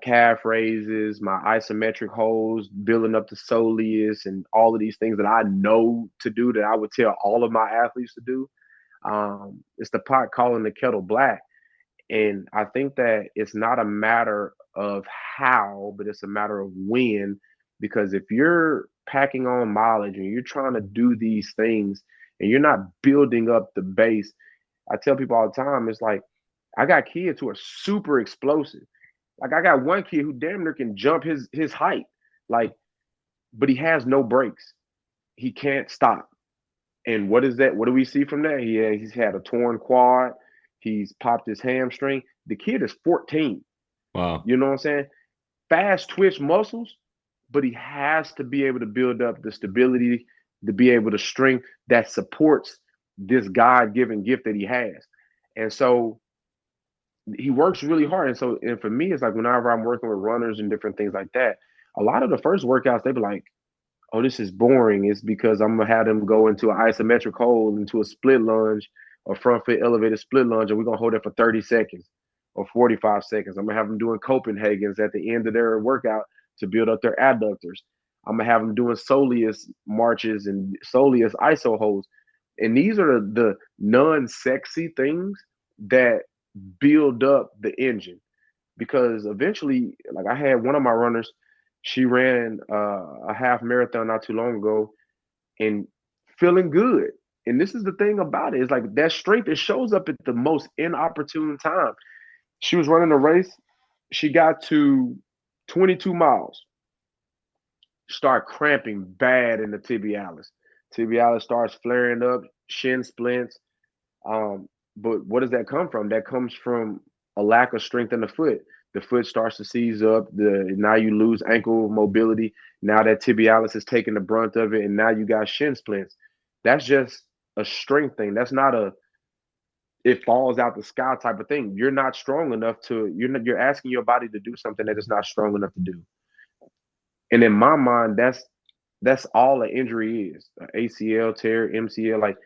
B: calf raises, my isometric holds, building up the soleus, and all of these things that I know to do that I would tell all of my athletes to do. It's the pot calling the kettle black. And I think that it's not a matter of how, but it's a matter of when. Because if you're packing on mileage and you're trying to do these things and you're not building up the base, I tell people all the time, it's like I got kids who are super explosive. Like I got one kid who damn near can jump his height, like, but he has no brakes. He can't stop. And what is that? What do we see from that? He's had a torn quad. He's popped his hamstring. The kid is 14.
A: Wow.
B: You know what I'm saying? Fast twitch muscles, but he has to be able to build up the stability to be able to strength that supports this God-given gift that he has. And so he works really hard. And for me, it's like whenever I'm working with runners and different things like that, a lot of the first workouts, they be like, oh, this is boring. It's because I'm gonna have them go into an isometric hold, into a split lunge, or front foot elevated split lunge, and we're gonna hold it for 30 seconds or 45 seconds. I'm gonna have them doing Copenhagen's at the end of their workout to build up their adductors. I'm gonna have them doing soleus marches and soleus iso holds. And these are the non-sexy things that build up the engine. Because eventually, like I had one of my runners, she ran a half marathon not too long ago and feeling good. And this is the thing about it, is like that strength, it shows up at the most inopportune time. She was running a race. She got to 22 miles, start cramping bad in the tibialis. Tibialis starts flaring up, shin splints. But what does that come from? That comes from a lack of strength in the foot. The foot starts to seize up. Now you lose ankle mobility. Now that tibialis is taking the brunt of it, and now you got shin splints. That's just a strength thing. That's not a it falls out the sky type of thing. You're not strong enough to. You're asking your body to do something that it's not strong enough to do. And in my mind, that's all an injury is: ACL tear, MCL. Like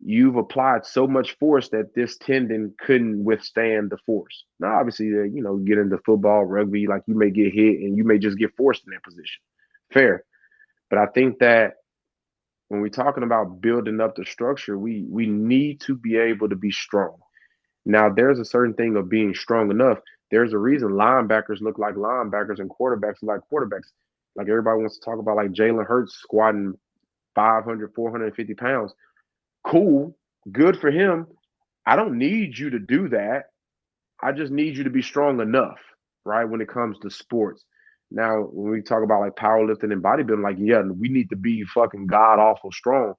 B: you've applied so much force that this tendon couldn't withstand the force. Now, obviously, get into football, rugby, like you may get hit and you may just get forced in that position. Fair. But I think that when we're talking about building up the structure, we need to be able to be strong. Now, there's a certain thing of being strong enough. There's a reason linebackers look like linebackers and quarterbacks look like quarterbacks. Like everybody wants to talk about like Jalen Hurts squatting 500, 450 pounds. Cool, good for him. I don't need you to do that. I just need you to be strong enough, right? When it comes to sports. Now, when we talk about like powerlifting and bodybuilding, like, yeah, we need to be fucking god awful strong.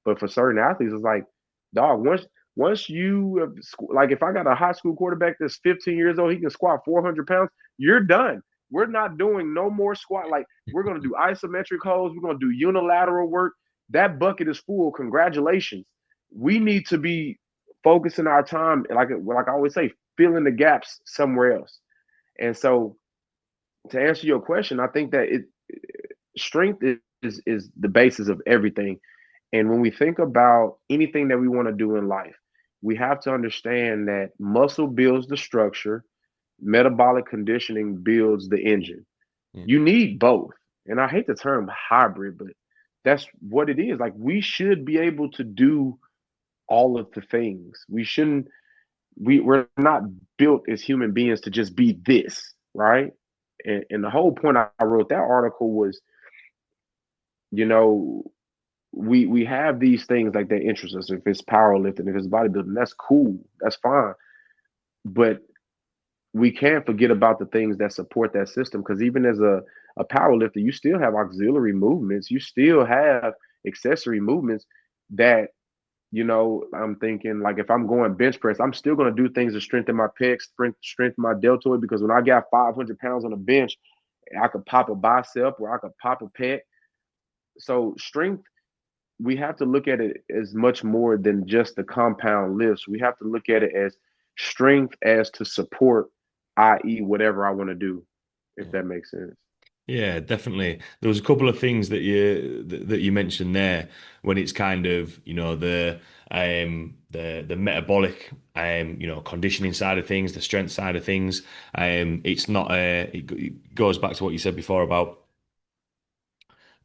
B: But for certain athletes, it's like, dog, once you like, if I got a high school quarterback that's 15 years old, he can squat 400 pounds, you're done. We're not doing no more squat. Like, we're going to do isometric holds. We're going to do unilateral work. That bucket is full. Congratulations. We need to be focusing our time, like I always say, filling the gaps somewhere else. And so, to answer your question, I think that strength is the basis of everything. And when we think about anything that we want to do in life, we have to understand that muscle builds the structure, metabolic conditioning builds the engine. You need both. And I hate the term hybrid, but that's what it is. Like, we should be able to do all of the things. We're not built as human beings to just be this, right? And the whole point I wrote that article was, you know, we have these things like that interest us. If it's powerlifting, if it's bodybuilding, that's cool, that's fine. But we can't forget about the things that support that system, because even as a powerlifter, you still have auxiliary movements, you still have accessory movements that, I'm thinking, like, if I'm going bench press, I'm still going to do things to strengthen my pecs, strengthen my deltoid, because when I got 500 pounds on the bench, I could pop a bicep or I could pop a pec. So strength, we have to look at it as much more than just the compound lifts. We have to look at it as strength as to support, i.e., whatever I want to do, if that makes sense.
A: Yeah, definitely. There was a couple of things that you mentioned there when it's kind of, the metabolic conditioning side of things, the strength side of things. It's not it goes back to what you said before about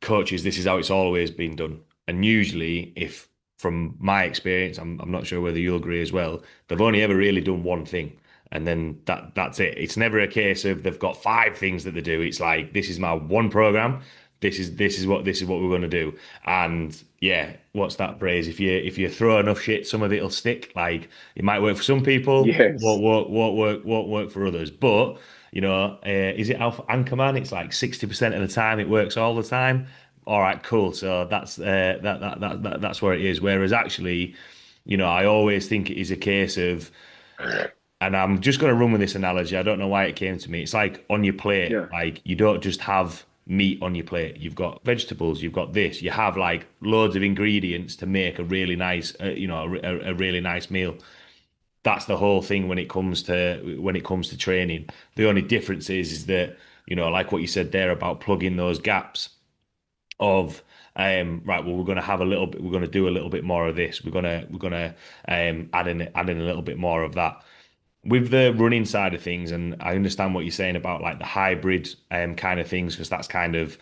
A: coaches, this is how it's always been done. And usually, if from my experience, I'm not sure whether you'll agree as well, they've only ever really done one thing. And then that's it. It's never a case of they've got five things that they do. It's like this is my one program. This is what we're going to do. And yeah, what's that phrase? If you throw enough shit, some of it'll stick. Like it might work for some people,
B: Yes.
A: won't work for others. But is it Alpha Anchorman? It's like 60% of the time it works all the time. All right, cool. So that's where it is. Whereas actually, I always think it is a case of, and I'm just going to run with this analogy. I don't know why it came to me. It's like on your plate,
B: Yeah.
A: like you don't just have meat on your plate. You've got vegetables, you've got this. You have like loads of ingredients to make a really nice, a really nice meal. That's the whole thing when it comes to training. The only difference is that, like what you said there about plugging those gaps of right, well, we're going to do a little bit more of this. We're going to add in a little bit more of that with the running side of things. And I understand what you're saying about like the hybrid kind of things, because that's kind of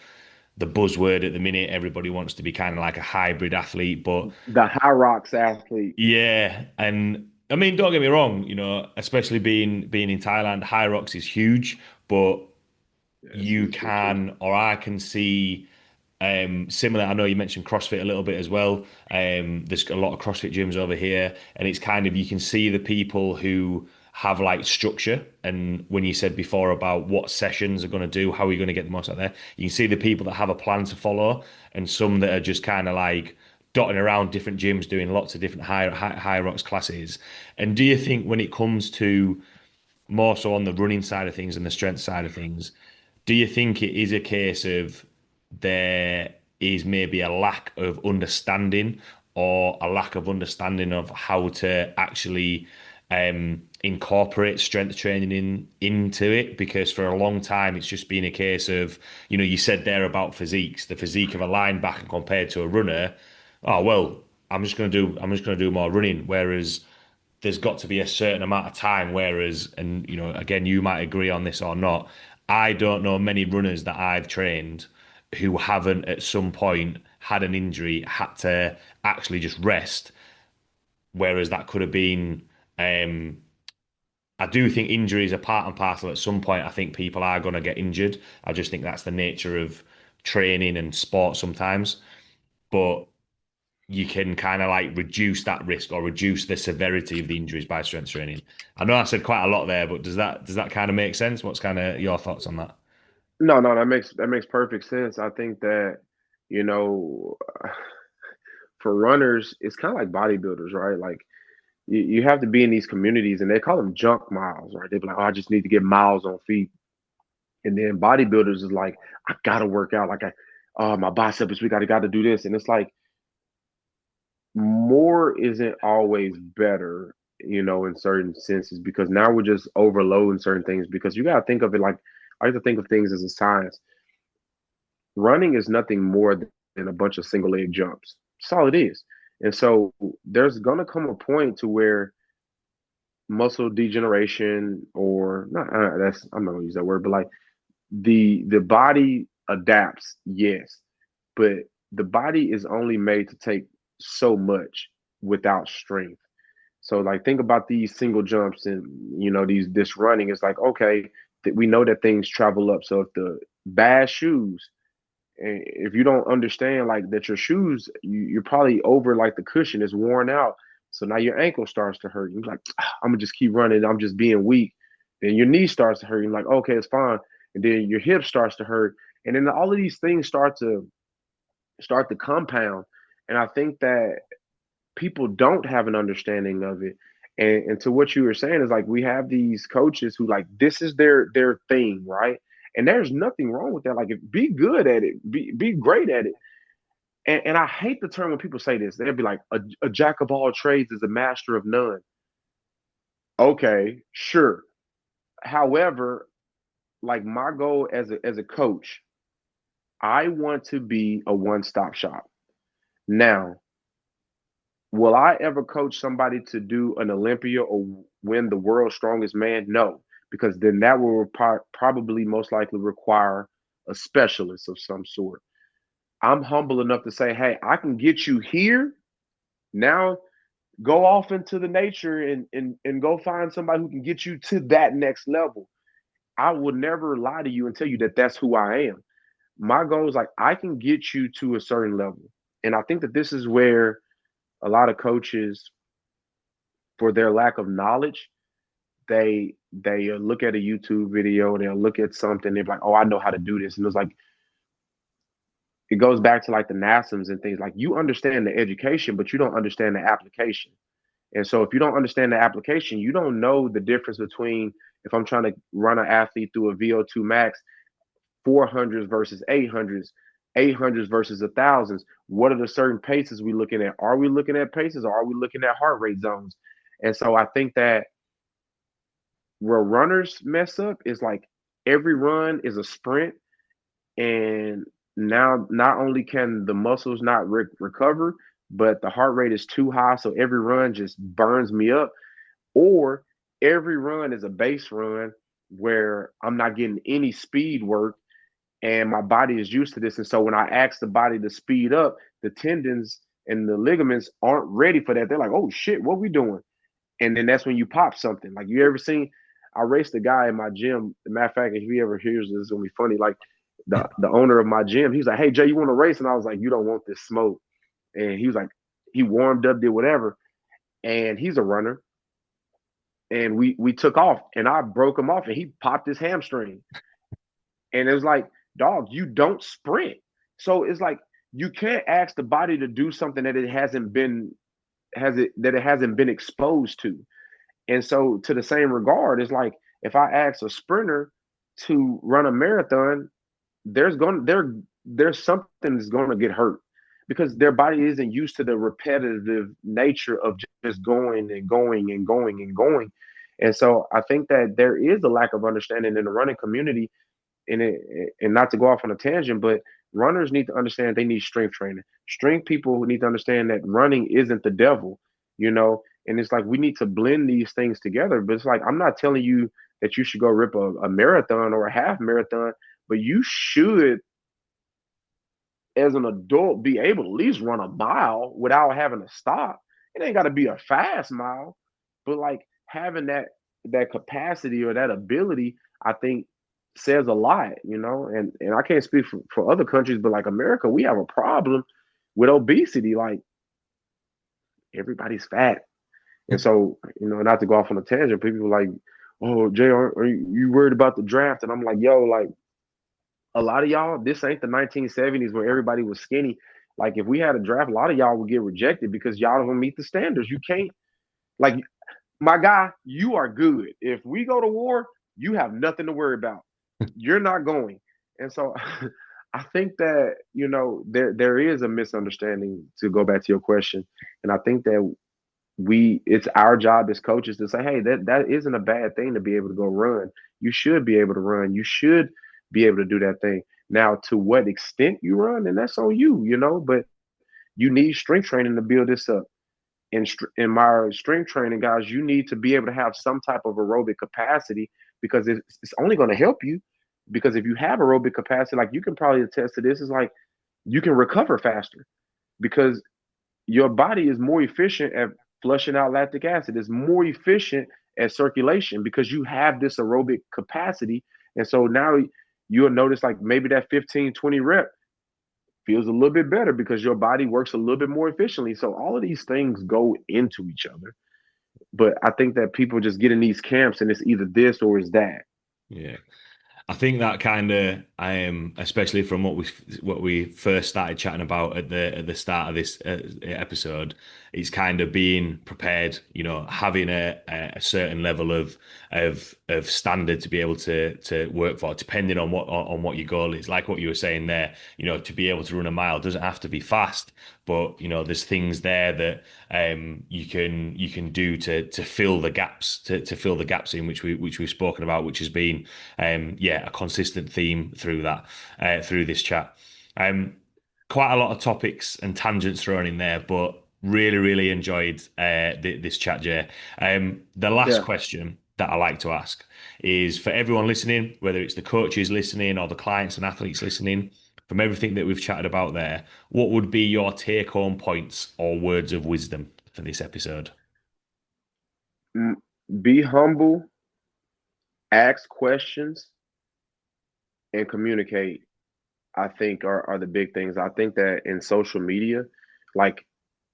A: the buzzword at the minute. Everybody wants to be kind of like a hybrid athlete, but
B: The high rocks athlete.
A: yeah, and I mean, don't get me wrong, especially being in Thailand, High Rocks is huge, but
B: Yeah,
A: you
B: it's big too.
A: can, or I can see similar. I know you mentioned CrossFit a little bit as well. There's a lot of CrossFit gyms over here, and it's kind of you can see the people who have like structure. And when you said before about what sessions are going to do, how are you going to get the most out there, you can see the people that have a plan to follow, and some that are just kind of like dotting around different gyms doing lots of different high rocks classes. And do you think when it comes to more so on the running side of things and the strength side of things, do you think it is a case of there is maybe a lack of understanding or a lack of understanding of how to actually incorporate strength training into it? Because for a long time it's just been a case of, you said there about physiques, the physique of a linebacker compared to a runner. Oh well, I'm just gonna do more running. Whereas there's got to be a certain amount of time. Whereas, and again, you might agree on this or not. I don't know many runners that I've trained who haven't at some point had an injury, had to actually just rest. Whereas that could have been, I do think injuries are part and parcel. At some point, I think people are going to get injured. I just think that's the nature of training and sport sometimes. But you can kind of like reduce that risk or reduce the severity of the injuries by strength training. I know I said quite a lot there, but does that kind of make sense? What's kind of your thoughts on that?
B: No, no, that makes perfect sense. I think that, you know, for runners, it's kind of like bodybuilders, right? Like you have to be in these communities and they call them junk miles, right? They're like, oh, I just need to get miles on feet. And then bodybuilders is like, I gotta work out. Like my bicep is weak. I gotta do this. And it's like more isn't always better, in certain senses, because now we're just overloading certain things because you gotta think of it like I have to think of things as a science. Running is nothing more than a bunch of single leg jumps. That's all it is. And so there's gonna come a point to where muscle degeneration or not that's I'm not gonna use that word, but like the body adapts, yes, but the body is only made to take so much without strength. So like think about these single jumps and these this running. It's like okay, that we know that things travel up. So if the bad shoes, and if you don't understand like that your shoes, you're probably over like the cushion is worn out. So now your ankle starts to hurt. You're like, I'm gonna just keep running. I'm just being weak. Then your knee starts to hurt. You're like, okay, it's fine. And then your hip starts to hurt. And then all of these things start to compound. And I think that people don't have an understanding of it. And to what you were saying is like we have these coaches who like this is their thing, right? And there's nothing wrong with that. Like be good at it, be great at it. And I hate the term when people say this. They'll be like, a jack of all trades is a master of none. Okay, sure. However, like my goal as a coach, I want to be a one-stop shop. Now, will I ever coach somebody to do an Olympia or win the world's strongest man? No, because then that will probably most likely require a specialist of some sort. I'm humble enough to say, hey, I can get you here. Now go off into the nature and go find somebody who can get you to that next level. I will never lie to you and tell you that that's who I am. My goal is like I can get you to a certain level. And I think that this is where a lot of coaches, for their lack of knowledge, they look at a YouTube video, they'll look at something, they're like, oh, I know how to do this. And it's like it goes back to like the NASMs and things like you understand the education, but you don't understand the application. And so if you don't understand the application, you don't know the difference between if I'm trying to run an athlete through a VO2 max, 400s versus 800s, 800s versus 1000s. What are the certain paces we looking at? Are we looking at paces or are we looking at heart rate zones? And so I think that where runners mess up is like every run is a sprint, and now not only can the muscles not recover, but the heart rate is too high, so every run just burns me up. Or every run is a base run where I'm not getting any speed work and my body is used to this. And so when I ask the body to speed up, the tendons and the ligaments aren't ready for that. They're like, oh shit, what we doing? And then that's when you pop something. Like you ever seen, I raced a guy in my gym. Matter of fact, if he ever hears this, it's gonna be funny. Like the owner of my gym, he's like, hey Jay, you want to race? And I was like, you don't want this smoke. And he was like, he warmed up, did whatever. And he's a runner. And we took off and I broke him off and he popped his hamstring. And it was like, dog, you don't sprint. So it's like you can't ask the body to do something that it hasn't been exposed to. And so to the same regard, it's like if I ask a sprinter to run a marathon, there's something that's gonna get hurt because their body isn't used to the repetitive nature of just going and going and going and going. And so I think that there is a lack of understanding in the running community and not to go off on a tangent, but runners need to understand they need strength training. Strength people need to understand that running isn't the devil, you know. And it's like we need to blend these things together. But it's like I'm not telling you that you should go rip a marathon or a half marathon, but you should, as an adult, be able to at least run a mile without having to stop. It ain't got to be a fast mile, but like having that capacity or that ability, I think says a lot, you know. And I can't speak for other countries, but like America, we have a problem with obesity. Like everybody's fat, and so you know, not to go off on a tangent, people are like, "Oh, Jay, are you worried about the draft?" And I'm like, "Yo, like a lot of y'all, this ain't the 1970s where everybody was skinny. Like if we had a draft, a lot of y'all would get rejected because y'all don't meet the standards. You can't like my guy, you are good. If we go to war, you have nothing to worry about. You're not going." And so I think that, you know, there is a misunderstanding to go back to your question. And I think that it's our job as coaches to say, hey, that isn't a bad thing to be able to go run. You should be able to run. You should be able to do that thing. Now, to what extent you run, and that's on you, you know, but you need strength training to build this up. In my strength training, guys, you need to be able to have some type of aerobic capacity because it's only going to help you. Because if you have aerobic capacity, like you can probably attest to this, is like you can recover faster because your body is more efficient at flushing out lactic acid. It's more efficient at circulation because you have this aerobic capacity. And so now you'll notice like maybe that 15, 20 rep feels a little bit better because your body works a little bit more efficiently. So all of these things go into each other. But I think that people just get in these camps and it's either this or it's that.
A: Yeah. I think that kind of, especially from what we first started chatting about at the start of this episode, it's kind of being prepared. Having a certain level of standard to be able to work for, depending on what your goal is. Like what you were saying there, to be able to run a mile doesn't have to be fast, but there's things there that you can do to fill the gaps to fill the gaps in which we've spoken about, which has been yeah, a consistent theme through this chat. Um, Quite a lot of topics and tangents thrown in there, but really, really enjoyed this chat, Jay. The last
B: Yeah.
A: question that I like to ask is for everyone listening, whether it's the coaches listening or the clients and athletes listening, from everything that we've chatted about there, what would be your take-home points or words of wisdom for this episode?
B: Mm, Be humble, ask questions, and communicate. I think are the big things. I think that in social media, like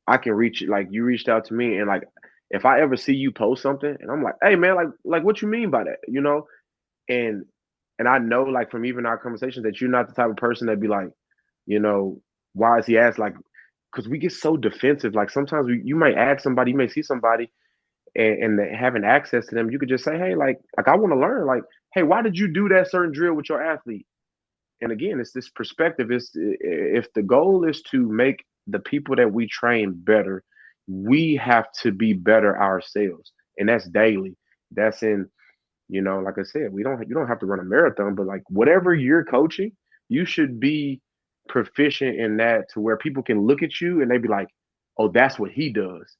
B: I can reach like you reached out to me and like if I ever see you post something and I'm like, hey man, like what you mean by that? And I know like from even our conversations that you're not the type of person that be like, you know, why is he asked like because we get so defensive. Like sometimes you might ask somebody, you may see somebody and having access to them, you could just say, hey, like I want to learn. Like, hey, why did you do that certain drill with your athlete? And again, it's this perspective. Is if the goal is to make the people that we train better, we have to be better ourselves, and that's daily. That's in like I said, you don't have to run a marathon, but like whatever you're coaching, you should be proficient in that to where people can look at you and they be like, oh, that's what he does.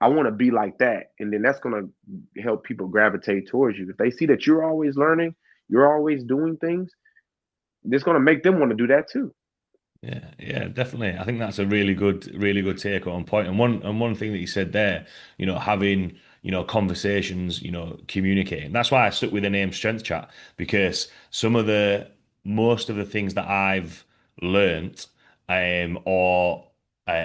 B: I want to be like that. And then that's going to help people gravitate towards you. If they see that you're always learning, you're always doing things, it's going to make them want to do that too.
A: Yeah, yeah, definitely. I think that's a really good take on point. And one thing that you said there, having, conversations, communicating. That's why I stuck with the name Strength Chat, because most of the things that I've learnt, or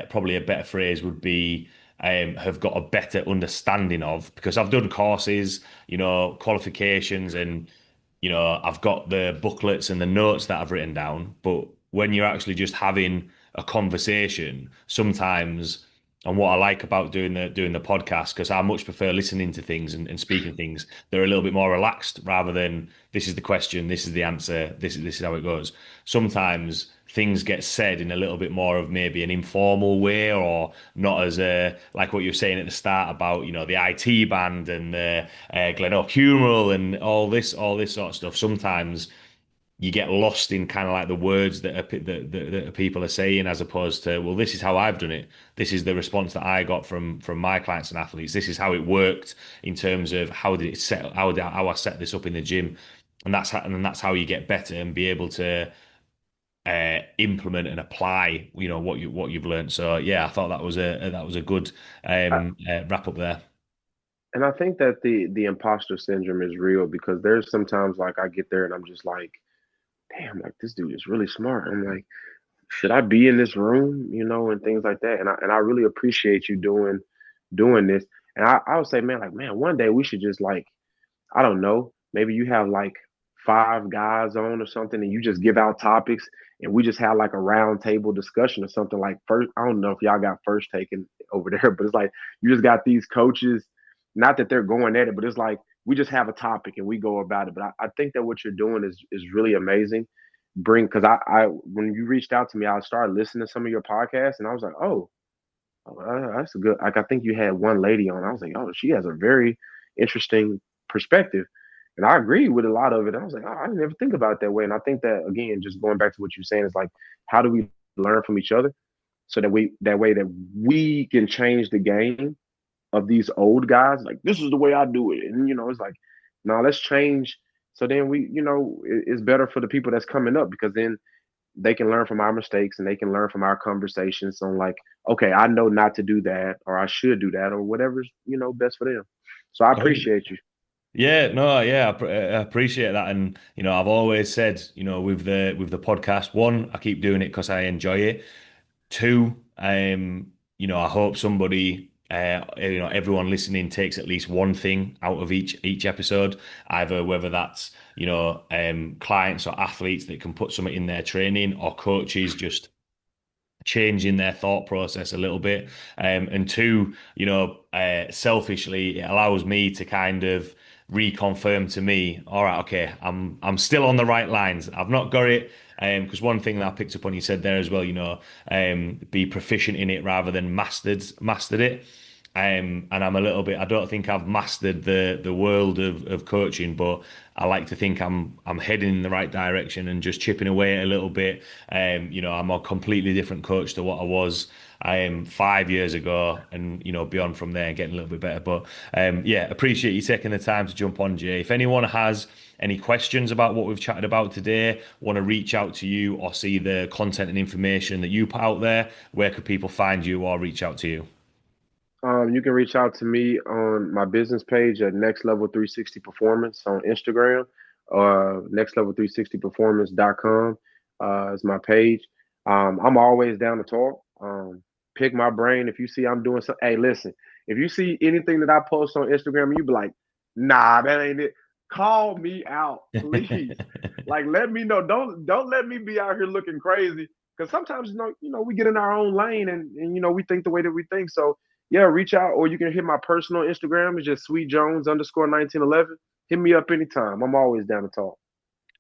A: probably a better phrase would be have got a better understanding of, because I've done courses, qualifications, and I've got the booklets and the notes that I've written down, but when you're actually just having a conversation, sometimes, and what I like about doing the podcast, because I much prefer listening to things and speaking things, they're a little bit more relaxed rather than this is the question, this is the answer, this is how it goes. Sometimes things get said in a little bit more of maybe an informal way, or not as like what you were saying at the start about the IT band and the Glen Oak Humeral and all this sort of stuff. Sometimes you get lost in kind of like the words that people are saying, as opposed to, well, this is how I've done it. This is the response that I got from my clients and athletes. This is how it worked in terms of how I set this up in the gym, and that's how you get better and be able to implement and apply, what you've learned. So yeah, I thought that was a good
B: I,
A: wrap up there.
B: and I think that the imposter syndrome is real because there's sometimes like I get there and I'm just like, damn, like this dude is really smart. I'm like, should I be in this room, and things like that. And I really appreciate you doing this. And I would say, man, one day we should just like, I don't know, maybe you have like five guys on or something, and you just give out topics, and we just have like a round table discussion or something like first. I don't know if y'all got first taken over there, but it's like you just got these coaches. Not that they're going at it, but it's like we just have a topic and we go about it. But I think that what you're doing is really amazing. Because I when you reached out to me, I started listening to some of your podcasts, and I was like, that's a good. Like I think you had one lady on. I was like, oh, she has a very interesting perspective, and I agree with a lot of it. I was like, oh, I didn't ever think about it that way. And I think that again, just going back to what you're saying is like, how do we learn from each other so that we can change the game of these old guys. Like this is the way I do it, and it's like, now let's change. So then it's better for the people that's coming up because then they can learn from our mistakes and they can learn from our conversations on like, okay, I know not to do that or I should do that or whatever's, best for them. So I
A: Oh, yeah.
B: appreciate you.
A: Yeah, no, yeah, I appreciate that, and I've always said, with the podcast, one, I keep doing it because I enjoy it. Two, I hope somebody everyone listening takes at least one thing out of each episode, either whether that's clients or athletes that can put something in their training, or coaches just changing their thought process a little bit. And two, selfishly, it allows me to kind of reconfirm to me, all right, okay, I'm still on the right lines. I've not got it. Because one thing that I picked up on you said there as well, be proficient in it rather than mastered it. And I'm a little bit, I don't think I've mastered the world of coaching, but I like to think I'm heading in the right direction and just chipping away a little bit. I'm a completely different coach to what I was 5 years ago, and beyond from there, getting a little bit better. But yeah, appreciate you taking the time to jump on, Jay. If anyone has any questions about what we've chatted about today, want to reach out to you or see the content and information that you put out there, where could people find you or reach out to you?
B: You can reach out to me on my business page at Next Level 360 Performance on Instagram. Nextlevel360performance.com is my page. I'm always down to talk. Pick my brain. If you see I'm doing something, hey, listen, if you see anything that I post on Instagram and you be like, nah, that ain't it, call me out, please. Like, let me know. Don't let me be out here looking crazy. Because sometimes, we get in our own lane and we think the way that we think. So yeah, reach out, or you can hit my personal Instagram. It's just Sweet Jones underscore 1911. Hit me up anytime. I'm always down to talk.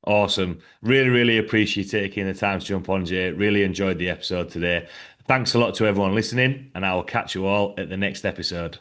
A: Awesome. Really, really appreciate you taking the time to jump on, Jay. Really enjoyed the episode today. Thanks a lot to everyone listening, and I will catch you all at the next episode.